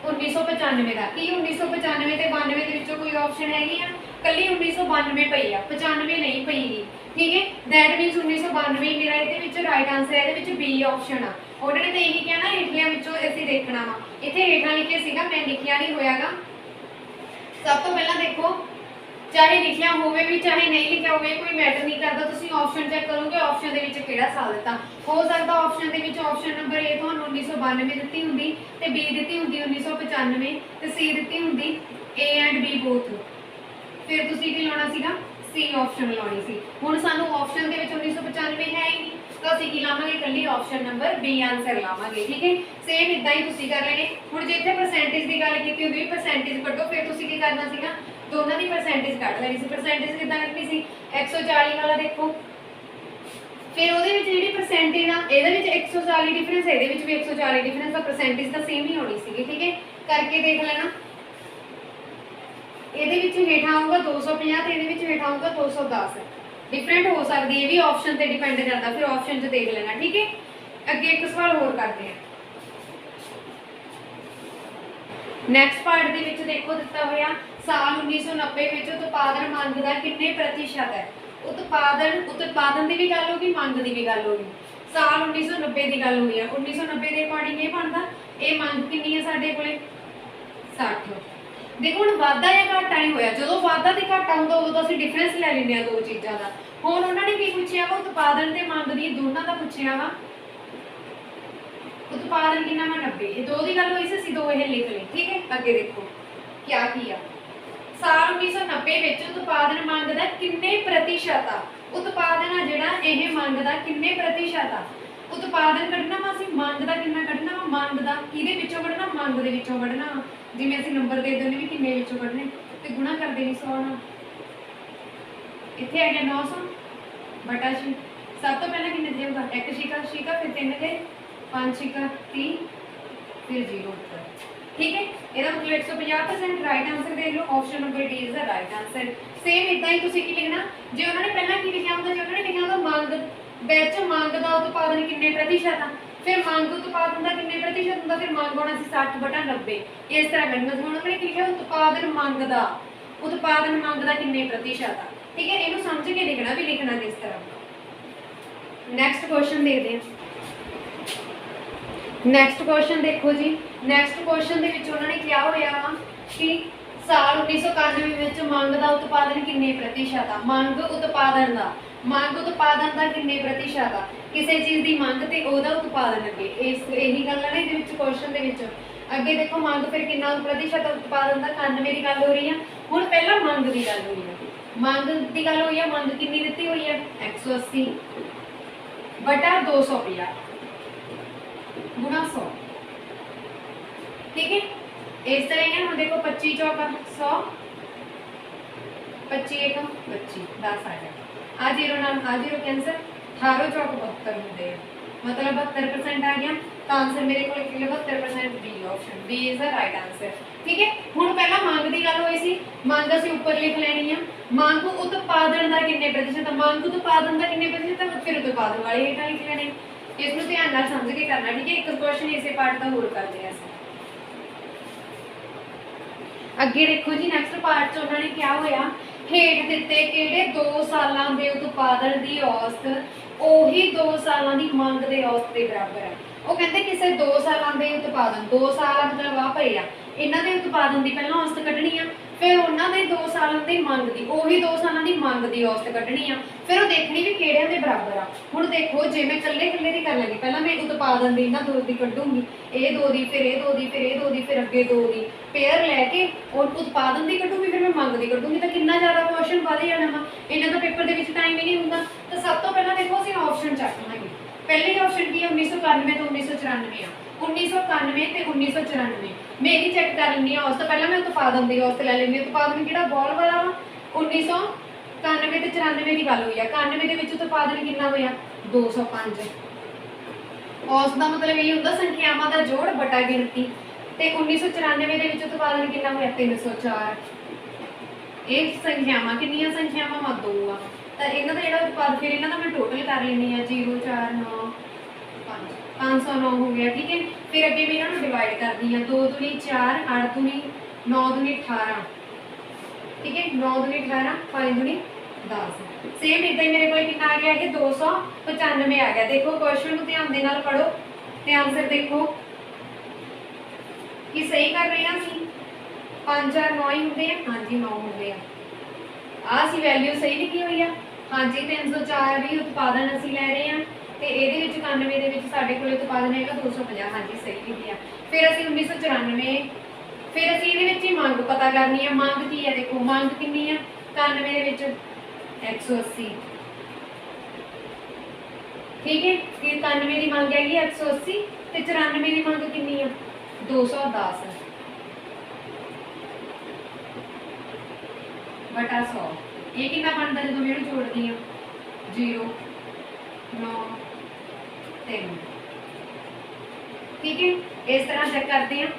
1995 ਦਾ। ਕੀ 1995 ਤੇ 92 ਦੇ ਵਿੱਚੋਂ ਕੋਈ ਆਪਸ਼ਨ ਹੈਗੀ ਆ, ਕੱਲੀ 1992 ਪਈ ਆ, 95 ਨਹੀਂ ਪਈਗੀ, ਠੀਕ ਹੈ। ਦੈਟ ਮੀਨਸ 1992 ਮੇਰਾ ਇਹਦੇ ਵਿੱਚ ਰਾਈਟ ਆਨਸਰ ਹੈ, ਇਹਦੇ ਵਿੱਚ ਬੀ ਆਪਸ਼ਨ ਆ। ਉਹਨਾਂ ਨੇ ਤਾਂ ਇਹੀ ਕਿਹਾ ਨਾ ਹੇਠਲਿਆਂ ਵਿੱਚੋਂ ਅਸੀਂ ਦੇਖਣਾ ਵਾ, ਇੱਥੇ ਹੇਠਾਂ ਲਿਖਿਆ ਸੀਗਾ, ਮੈਂ ਲਿਖਿਆ ਨਹੀਂ ਹੋਇਆਗਾ। ਸਭ ਤੋਂ ਪਹਿਲਾਂ ਦੇਖੋ, ਚਾਹੇ ਲਿਖਿਆ ਹੋਵੇ ਵੀ ਚਾਹੇ ਨਹੀਂ ਲਿਖਿਆ ਹੋਵੇ ਕੋਈ ਮੈਟਰ ਨਹੀਂ ਕਰਦਾ, ਤੁਸੀਂ ਆਪਸ਼ਨ ਚੈੱਕ ਕਰੋਗੇ ਆਪਸ਼ਨ ਦੇ ਵਿੱਚ ਕਿਹੜਾ ਸਾਲ ਦਿੱਤਾ। ਹੋ ਸਕਦਾ ਆਪਸ਼ਨ ਦੇ ਵਿੱਚ ਆਪਸ਼ਨ ਨੰਬਰ ਏ ਤੁਹਾਨੂੰ 1992 ਦਿੱਤੀ ਹੁੰਦੀ ਤੇ ਬੀ ਦਿੱਤੀ ਹੁੰਦੀ 1995 ਤੇ ਸੀ ਦਿੱਤੀ ਹੁੰਦੀ ਏ ਐਂਡ ਬੀ ਬੋਥ, ਫਿਰ ਤੁਸੀਂ ਕੀ ਲਾਉਣਾ ਸੀਗਾ, ਸੀ ਆਪਸ਼ਨ ਲਾਉਣੀ ਸੀ। ਹੁਣ ਸਾਨੂੰ ਆਪਸ਼ਨ ਦੇ ਵਿੱਚ 1995 ਹੈ ਹੀ ਨਹੀਂ ਤਾਂ ਅਸੀਂ ਕੀ ਲਾਵਾਂਗੇ, ਕੱਲੀ ਆਪਸ਼ਨ ਨੰਬਰ ਬੀ ਆਨਸਰ ਲਾਵਾਂਗੇ, ਠੀਕ ਹੈ। ਸੇਮ ਇਦਾਂ ਹੀ ਤੁਸੀਂ ਕਰ ਲੈਣੇ। ਹੁਣ ਜੇ ਇੱਥੇ ਪਰਸੈਂਟੇਜ ਦੀ ਗੱਲ ਕੀਤੀ ਹੁੰਦੀ ਵੀ ਪਰਸੈਂਟੇਜ ਕੱਢੋ, ਫਿਰ ਤੁਸੀਂ ਕੀ ਕਰਨਾ ਸੀਗਾ, ਦੋਨਾਂ ਦੀ ਪਰਸੈਂਟੇਜ ਕੱਢ ਲੈਣੀ ਸੀ। ਪਰਸੈਂਟੇਜ ਕਿੱਦਾਂ ਕੱਢਣੀ ਸੀ, 140 ਵਾਲਾ ਦੇਖੋ, ਫਿਰ ਉਹਦੇ ਵਿੱਚ ਜਿਹੜੀ ਪਰਸੈਂਟੇਜ ਆ ਇਹਦੇ ਵਿੱਚ 140 ਡਿਫਰੈਂਸ, ਇਹਦੇ ਵਿੱਚ ਵੀ 140 ਡਿਫਰੈਂਸ ਆ, ਪਰਸੈਂਟੇਜ ਤਾਂ ਸੇਮ ਹੀ ਹੋਣੀ ਸੀਗੀ, ਠੀਕ ਹੈ। ਕਰਕੇ ਦੇਖ ਲੈਣਾ, ਇਹਦੇ ਵਿੱਚ ਹੇਠਾਂ ਆਊਗਾ 250 ਤੇ ਇਹਦੇ ਵਿੱਚ ਹੇਠਾਂ ਆਊਗਾ 210, ਡਿਫਰੈਂਟ ਹੋ ਸਕਦੀ ਹੈ ਵੀ ਆਪਸ਼ਨ ਤੇ ਡਿਪੈਂਡ ਕਰਦਾ, ਫਿਰ ਆਪਸ਼ਨ 'ਚ ਦੇਖ ਲੈਣਾ, ਠੀਕ ਹੈ। ਅੱਗੇ ਇੱਕ ਸਵਾਲ ਹੋਰ ਕਰਦੇ ਹਾਂ। ਨੈਕਸਟ ਪਾਰਟ ਦੇ ਵਿੱਚ ਦੇਖੋ ਦਿੱਤਾ ਹੋਇਆ ਸਾਲ 1990 ਵਿੱਚ ਉਤਪਾਦਨ ਮੰਗ ਦਾ ਕਿੰਨੇ ਪ੍ਰਤੀਸ਼ਤ ਹੈ। ਉਤਪਾਦਨ ਦੀ ਵੀ ਗੱਲ ਹੋਗੀ, ਮੰਗ ਦੀ ਵੀ ਗੱਲ ਹੋਗੀ। ਸਾਲ 1990 ਦੀ ਗੱਲ ਹੋਈ ਆ, 1990 ਦੇ ਅਕੋਰਡਿੰਗ ਇਹ ਬਣਦਾ, ਇਹ ਮੰਗ ਕਿੰਨੀ ਹੈ ਸਾਡੇ ਕੋਲੇ 60। ਦੇਖੋ ਹੁਣ ਵਾਧਾ ਜਾਂ ਘਾਟਾ ਨਹੀਂ ਹੋਇਆ, ਜਦੋਂ ਵਾਧਾ ਤੇ ਘਾਟਾ ਹੁੰਦਾ ਉਦੋਂ ਤਾਂ ਅਸੀਂ ਡਿਫਰੈਂਸ ਲੈ ਲੈਂਦੇ ਆ ਦੋ ਚੀਜ਼ਾਂ ਦਾ। ਹੁਣ ਉਹਨਾਂ ਨੇ ਕੀ ਪੁੱਛਿਆ ਵਾ, ਉਤਪਾਦਨ ਤੇ ਮੰਗ ਦੀ ਦੋਨਾਂ ਦਾ ਪੁੱਛਿਆ ਵਾ, उत्पादन कितना वा 90। ये दो की गल हुई सी, दो ये लिख ली। ठीक है, अगे देखो क्या किया। साल 1990 विच उत्पादन मंग दा किन्ने प्रतिशत आ? उत्पादन आ जिहड़ा ये मंग दा किन्ने प्रतिशत आ? उत्पादन कढ़ना वा असीं मंग दा किन्ना कढ़ना वा? मंग दा किहदे विचों कढ़ना? मंग दे विचों कढ़ना। जिवें असीं नंबर दे दिंदे भी किन्ने विचों कढ़ने ते गुणा कर देनी 100 नाल। इत्थे आ गया 900 बटा 6। सब तो पहले किन्ने देऊगा? एक छिका छिका, फिर 3 गए, 5 छिका 30, फिर 0 उत्तर। ठीक है, ਇਹਦਾ मतलब 150% राइट आंसर देख लो। Option number D is the right answer. Same इदां ही ਤੁਸੀਂ ਕੀ ਲਿਖਣਾ, ਜੇ ਉਹਨਾਂ ਨੇ ਪਹਿਲਾਂ ਕੀ ਲਿਖਿਆ ਹੁੰਦਾ, ਜੇ ਉਹਨਾਂ ਨੇ ਲਿਖਿਆ ਹੁੰਦਾ ਮੰਗ ਵਿੱਚ ਮੰਗ ਦਾ ਉਤਪਾਦਨ ਕਿੰਨੇ ਪ੍ਰਤੀਸ਼ਤ ਆ, ਫਿਰ ਮੰਗ ਉਤਪਾਦਨ ਦਾ ਕਿੰਨੇ ਪ੍ਰਤੀਸ਼ਤ ਹੁੰਦਾ, ਫਿਰ ਮੰਗ ਹੋਣਾ ਸੀ 60 ਬਟਾ 90। ਇਸ ਤਰ੍ਹਾਂ ਕਰਨਾ ਸੀ। ਹੁਣ ਉਹਨਾਂ ਨੇ ਕੀ ਲਿਖਿਆ, ਉਤਪਾਦਨ ਮੰਗ ਦਾ ਕਿੰਨੇ ਪ੍ਰਤੀਸ਼ਤ ਆ। ਠੀਕ है, ਇਹਨੂੰ ਸਮਝ ਕੇ ਲਿਖਣਾ ਵੀ ਲਿਖਣਾ ਕਿਸ ਤਰ੍ਹਾਂ। ਨੈਕਸਟ ਕੁਐਸਚਨ ਦੇਖਦੇ ਹਾਂ। ਨੈਕਸਟ ਕੁਐਸਚਨ ਦੇਖੋ ਜੀ। ਨੈਕਸਟ ਕੁਐਸਚਨ ਦੇ ਵਿੱਚ ਉਹਨਾਂ ਨੇ ਕਿਹਾ ਹੋਇਆ ਵਾ ਕਿ ਸਾਲ 1991 ਵਿੱਚ ਮੰਗ ਦਾ ਉਤਪਾਦਨ ਕਿੰਨੇ ਪ੍ਰਤੀਸ਼ਤ ਆ। ਮੰਗ ਉਤਪਾਦਨ ਦਾ ਕਿੰਨੇ ਪ੍ਰਤੀਸ਼ਤ ਆ? ਕਿਸੇ ਚੀਜ਼ ਦੀ ਮੰਗ ਤੇ ਉਹਦਾ ਉਤਪਾਦਨ ਅੱਗੇ ਇਹੀ ਗੱਲ ਆ ਨਾ ਇਹਦੇ ਵਿੱਚ ਕੁਐਸਚਨ ਦੇ ਵਿੱਚ। ਅੱਗੇ ਦੇਖੋ ਮੰਗ ਫਿਰ ਕਿੰਨਾ ਪ੍ਰਤੀਸ਼ਤ ਉਤਪਾਦਨ ਦਾ? 91 ਦੀ ਗੱਲ ਹੋ ਰਹੀ ਆ। ਹੁਣ ਪਹਿਲਾਂ ਮੰਗ ਦੀ ਗੱਲ ਹੋਈ ਆ। ਮੰਗ ਦੀ ਗੱਲ ਹੋਈ ਆ, ਮੰਗ ਕਿੰਨੀ ਦਿੱਤੀ ਹੋਈ ਹੈ? 180 बटा 250 गुणा 100। ठीक है, इस तरह है। हम देखो 25 चौका 100, 25 एक 25, 10 आ जाए। आ जीरो नाम आ जीरो कैंसर, 18 चौक 72 होंगे, मतलब 72% आ गया। तो आंसर मेरे को 72% B, option B is the right answer. ठीक है, हुण पहला मंग की गल हुई सी, मंग असीं उपर लिख लैनी है। मंग उत्पादन का किन्ने प्रतिशत, मंग उत्पादन का किन्ने प्रतिशत, फिर उत्पादन वाले हेठां लिख लेने। इसनूं ध्यान नाल समझ के करना। ठीक है, एक क्वेश्चन इसे पार्ट का होर करते हैं असीं। अगे देखो जी, नैक्सट पार्ट च उन्होंने क्या होया, हेठ दिते किहड़े 2 सालां दे उत्पादन की औसत ਉਹੀ 2 ਸਾਲਾਂ ਦੀ ਮੰਗ ਦੇ ਔਸਤ ਦੇ ਬਰਾਬਰ ਹੈ। ਉਹ ਕਹਿੰਦੇ ਕਿਸੇ 2 ਸਾਲਾਂ ਦੇ ਉਤਪਾਦਨ, 2 ਸਾਲ ਮਤਲਬ ਆ ਭਰੇ ਆ, ਇਹਨਾਂ ਦੇ ਉਤਪਾਦਨ ਦੀ ਪਹਿਲਾਂ ਔਸਤ ਕੱਢਣੀ ਆ, ਫਿਰ ਉਹਨਾਂ ਦੇ 2 ਸਾਲਾਂ ਦੀ ਮੰਗ ਦੀ, ਉਹੀ 2 ਸਾਲਾਂ ਦੀ ਮੰਗ ਦੀ ਔਸਤ ਕੱਢਣੀ ਆ, ਫਿਰ ਉਹ ਦੇਖਣੀ ਵੀ ਕਿਹੜਿਆਂ ਦੇ ਬਰਾਬਰ ਆ। ਹੁਣ ਦੇਖੋ, ਜੇ ਮੈਂ ਇਕੱਲੇ ਦੀ ਕਰ ਲਾਂਗੀ, ਪਹਿਲਾਂ ਮੈਂ ਉਤਪਾਦਨ ਦੀ ਇਹਨਾਂ 2 ਦੀ ਕੱਢੂੰਗੀ, ਇਹ 2 ਦੀ, ਫਿਰ ਇਹ 2 ਦੀ, ਫਿਰ ਇਹ 2 ਦੀ, ਫਿਰ ਅੱਗੇ 2 ਦੀ, ਪੇਅਰ ਲੈ ਕੇ ਉਹ ਉਤਪਾਦਨ ਦੀ ਕੱਢੂੰਗੀ, ਫਿਰ ਮੈਂ ਮੰਗ ਦੀ ਕੱਢੂੰਗੀ, ਤਾਂ ਕਿੰਨਾ ਜ਼ਿਆਦਾ ਕੁਐਸਚਨ ਵਧ ਜਾਣਾ ਵਾ। ਇਹਨਾਂ ਦਾ ਪੇਪਰ ਦੇ ਵਿੱਚ ਟਾਈਮ ਹੀ ਨਹੀਂ ਹੁੰਦਾ। ਤਾਂ ਸਭ ਤੋਂ ਪਹਿਲਾਂ ਦੇਖੋ ਅਸੀਂ ਆਪਸ਼ਨ ਚੱਕ ਲਾਂਗੇ। ਪਹਿਲੀ ਆਪਸ਼ਨ ਕੀ ਹੈ, 1991 ਤੋਂ 1994 ਆ। 1991 ਤੇ 1994 मैं ये चेक कर लेनी है औसत। पहले मैं उत्पादन की औसत ले लेनी। उत्पादन किहड़ा बॉल वाला वा, 1991 ते 94 की गल हुई है। 91 दे विच उत्पादन कितना होया, 205। औसत का मतलब ये होंदा संख्यावां दा जोड़ बटा गिणती। ते 1994 दे विच उत्पादन कितना होया, 304। ये संख्यावां कितनियां संख्यावां वा, 2 आ। तो इन्हां दा जिहड़ा उत्पादन, फिर इन्हां दा मैं टोटल कर लेनी है, 0 4 9 5, 509 हो गया। ठीक है, फिर अगे मैं इन्होंने डिवाइड कर दी है। 2 दूनी 4, 8 दूनी 9 दूनी 18। ठीक है, 9 दूनी 18, 5 दूनी 10। सेम इदा ही मेरे को कितना आ गया कि 295 आ गया। देखो क्वेश्चन को ध्यान दे नाल पढ़ो ते आंसर देखो कि सही कर रहे हैं ਅਸੀਂ। 5 4 9 ही होंगे हैं। हाँ जी, 9 होंगे हैं। आ सी वैल्यू सही लिखी हुई है। हाँ जी, 304 भी उत्पादन असी लै रहे हैं। तो ये 91 के साढ़े को उत्पादन है 250। हाँ जी, सही लिखी है। फिर असी 1994, फिर असी ये मंग पता करनी है। मंग की है, देखो मंग कितनी है, 91 के 180। ठीक है, फिर 91 की मंग हैगी 180 तो 94 की मंग कितनी है, 210 बटा 100। ये कितना बनता जो मैं जोड़ती हूँ, 0 9 3। ठीक है, इस तरह चेक करते हैं।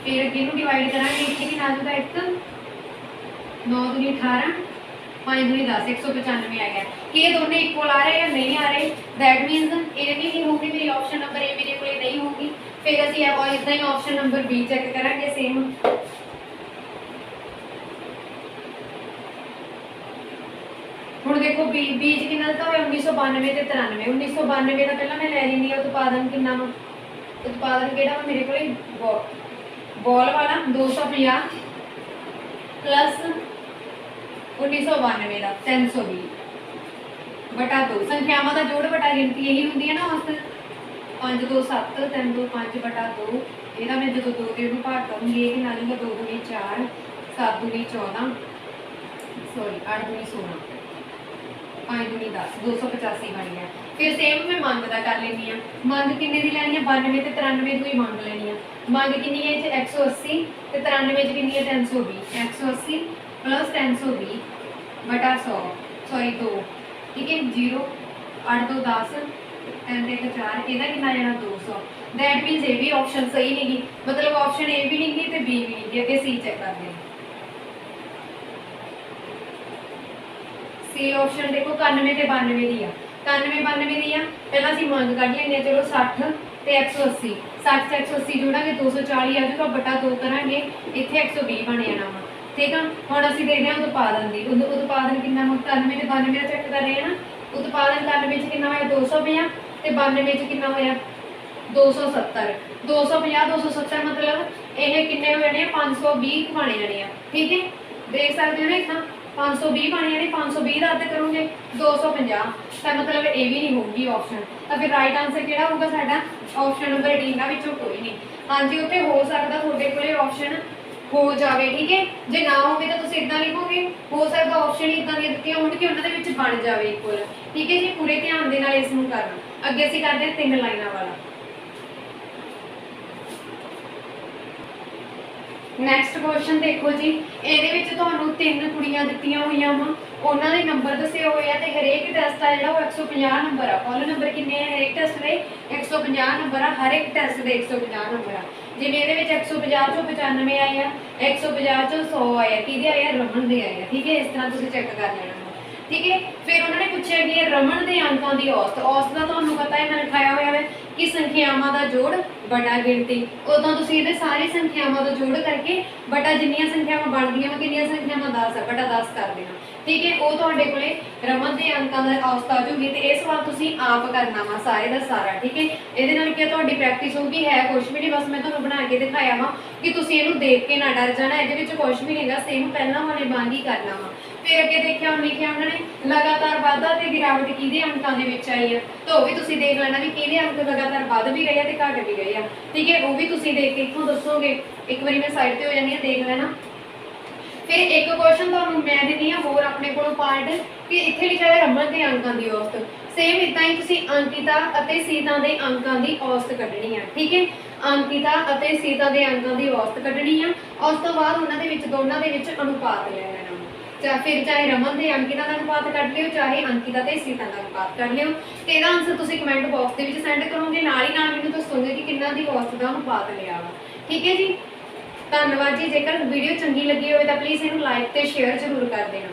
फिर अगे डिवाइड करा, इतने आ जाएगा 1 9 दूनी 18 5 दूनी 10, 195 आ गया। कि ये दोनों इक्वल आ रहे हैं या नहीं आ रहे, दैट मीनस ये भी नहीं होगी मेरी ऑप्शन नंबर ए मेरे को नहीं होगी। फिर असी इदा ही ऑप्शन नंबर बी चेक करेंगे सेम। हुण देखो बी बीज कितना दिता हुआ 1992 ते 93। 1992 का पहला मैं लै लैनी है उत्पादन कितना वा, उत्पादन किहड़ा वा मेरे को बॉल वाला 250 प्लस 1992 का 320। बटा 2 संख्यावां का जोड़ बटा गिनती यही होंगी है ना औसत 5 2 7 3 2 5 बटा 2 ਇਹਦਾ मैं जो 2 के भाग करूँगी ये आ जाऊँगा 2 दूनी 4 7 दूनी 14 सॉरी 8 दूनी 16 5 दूनी 10 285 बन गया। फिर सेम मैं मंग का कर लेनी है। मंग किन्ने दी लैनी है 92 ते 93 की मंग लेनी है। मंग किन्नी है 180 ते 93 किन्नी है 320 180 प्लस 320 बटा 100 सॉरी 2 ठीक है 0 8 2 10 3 1 4 ਇਹਦਾ ਕਿੰਨਾ ਜਾਣਾ 200 दैट मीनस ए भी ऑप्शन सही नहीं गी मतलब ऑप्शन ए भी नहीं गी ते बी भी नहीं गी अगे सी चेक कर लें सी ऑप्शन देखो 91 ते 92 दी आ 91 92 दी आ पहला ਅਸੀਂ ਮੰਗ ਕੱਢ ਲੈਂਦੇ ਚਲੋ 60 ਤੇ 180 60 ਤੇ 180 ਜੋੜਾਂਗੇ 240 ਆ ਜਾਊਗਾ ਬਟਾ 2 ਕਰਾਂਗੇ ਇੱਥੇ 120 ਬਣ ਜਾਣਾ ਵਾ ਠੀਕ ਆ। ਹੁਣ ਅਸੀਂ ਦੇਖਦੇ ਹਾਂ ਉਤਪਾਦਨ ਦੀ ਉਤਪਾਦਨ ਕਿੰਨਾ ਹੁਣ 91 ਤੇ 92 ਦਾ ਚੈੱਕ ਕਰ ਰਹੇ ਹਾਂ ਨਾ ਉਤਪਾਦਨ 91 ਚ ਕਿੰਨਾ ਹੋਇਆ 250 ਤੇ 92 ਚ ਕਿੰਨਾ ਹੋਇਆ 270 250 270 मतलब ਇਹ ਕਿੰਨੇ ਹੋ ਜਾਣੇ 520 ਬਣ ਜਾਣੇ ਆ ਠੀਕ ਹੈ ਦੇਖ ਸਕਦੇ ਹੋ ਨਾ ਇਦਾਂ 520 ਬਣ ਜਾਣੇ 520 ਦਾ ਅੱਧ ਕਰੋਗੇ 250 ਤਾਂ ਮਤਲਬ ਇਹ ਵੀ ਨਹੀਂ ਹੋਊਗੀ ਆਪਸ਼ਨ ਤਾਂ ਫਿਰ ਰਾਈਟ ਆਨਸਰ ਕਿਹੜਾ ਹੋਊਗਾ ਸਾਡਾ ਆਪਸ਼ਨ ਨੰਬਰ ਡੀ ਦਾ ਵਿੱਚੋਂ ਕੋਈ ਨਹੀਂ। ਹਾਂਜੀ ਉੱਥੇ ਹੋ ਸਕਦਾ ਤੁਹਾਡੇ ਕੋਲੇ ਆਪਸ਼ਨ ਹੋ ਜਾਵੇ ਠੀਕ ਹੈ ਜੇ ਨਾ ਹੋਵੇ ਤਾਂ ਤੁਸੀਂ ਇਦਾਂ ਲਿਖੋਗੇ ਹੋ ਸਕਦਾ ਆਪਸ਼ਨ ਹੀ ਇਦਾਂ ਦੀਆਂ ਦਿੱਤੀਆਂ ਹੋਣ ਕਿ ਉਹਨਾਂ ਦੇ ਵਿੱਚ ਬਣ ਜਾਵੇ ਇਕੁਅਲ ਠੀਕ ਹੈ ਜੀ। ਪੂਰੇ ਧਿਆਨ ਦੇ ਨਾਲ ਇਸ ਨੂੰ ਕਰਨਾ। ਅੱਗੇ ਅਸੀਂ ਕਰਦੇ ਹਾਂ 3 ਲਾਈਨਾਂ ਵਾਲਾ। ਨੈਕਸਟ ਕੁਐਸਚਨ ਦੇਖੋ ਜੀ ਇਹਦੇ ਵਿੱਚ ਤੁਹਾਨੂੰ 3 ਕੁੜੀਆਂ ਦਿੱਤੀਆਂ ਹੋਈਆਂ ਵਾ ਉਹਨਾਂ ਦੇ ਨੰਬਰ ਦੱਸੇ ਹੋਏ ਆ ਤੇ ਹਰੇਕ ਟੈਸਟ ਆ ਜਿਹੜਾ ਉਹ 150 ਨੰਬਰ ਆ। ਕੁੱਲ ਨੰਬਰ ਕਿੰਨੇ ਆ ਹਰੇਕ ਟੈਸਟ ਦੇ 150 ਨੰਬਰ ਆ ਹਰ ਇੱਕ ਟੈਸਟ ਦੇ 150 ਨੰਬਰ ਆ। ਜਿਵੇਂ ਇਹਦੇ ਵਿੱਚ 150 ਚੋਂ 95 ਆਏ ਆ 150 ਚੋਂ 100 ਆਏ ਆ ਕਿਹਦੇ ਆਏ ਆ ਰਮਨ ਦੇ ਆਏ ਆ ਠੀਕ ਹੈ। ਇਸ ਤਰ੍ਹਾਂ ਤੁਸੀਂ ਚੈੱਕ ਕਰ ਲੈਣਾ ठीक है। फिर उन्होंने पूछा कि रमन के अंकों की औसत औसत का तो पता है मैंने लिखाया हुआ है कि संख्यावां का जोड़ बटा गिनती उदों तुसीं इहदे सारी संख्यावां का जोड़ करके बटा जिन्नियां संख्यावां बनदियां किन्नियां संख्यावां 10 बटा 10 कर देना ठीक है। वो तुहाडे कोले रमन के अंकों का औसत आ जूगी तो इस सवाल तुसीं आप करना वा सारे का सारा ठीक है। इहदे नाल क्या तुहाडी प्रैक्टिस होगी है कुछ भी नहीं बस मैं तुहानूं बना के दिखाया वा कि तुसीं इहनूं देख के ना डर जाना इहदे विच कुछ भी नहीं गा सेम पहलां वाले वांग ही करना वा। फिर अगे देखिया लिखिया उन्होंने लगातार वाधा ते गिरावट किहदे अंकों दे विच आई है तो भी तुसीं देख लेना भी किहदे अंक लगातार वध भी गए ते घट भी गए ठीक है। वो भी तुसीं देख के इत्थों दसोगे एक बारी मैं साइड ते हो जानी है देख लेना। फिर एक क्वेश्चन तुहानूं मैं दिंदी हां होर अपने कोलों पार्ट कि इत्थे लिखिया है रमन के अंकों की औसत सेम इदां ही तुसीं अंकिता अते सीता के अंकों की औसत कढनी है ठीक है। अंकिता अते सीता के अंकों की औसत कढनी है उस तो बाद उन्हां दे विच दोनां दे विच अनुपात ले लेना फिर चाहे रमन के अंकिता का अनुपात कट लियो चाहे अंकिता ते सीता का अनुपात कर लियो तो यदा आंसर तुसीं कमेंट बॉक्स के विच सेंड करोगे नाल ही नाल मैनूं दसोगे कि किन्ना दी औसत का अनुपात लिया वा ठीक है जी। धन्यवाद जी। जेकर वीडियो चंगी लगी हो तो प्लीज़ इनू लाइक ते शेयर जरूर कर देना।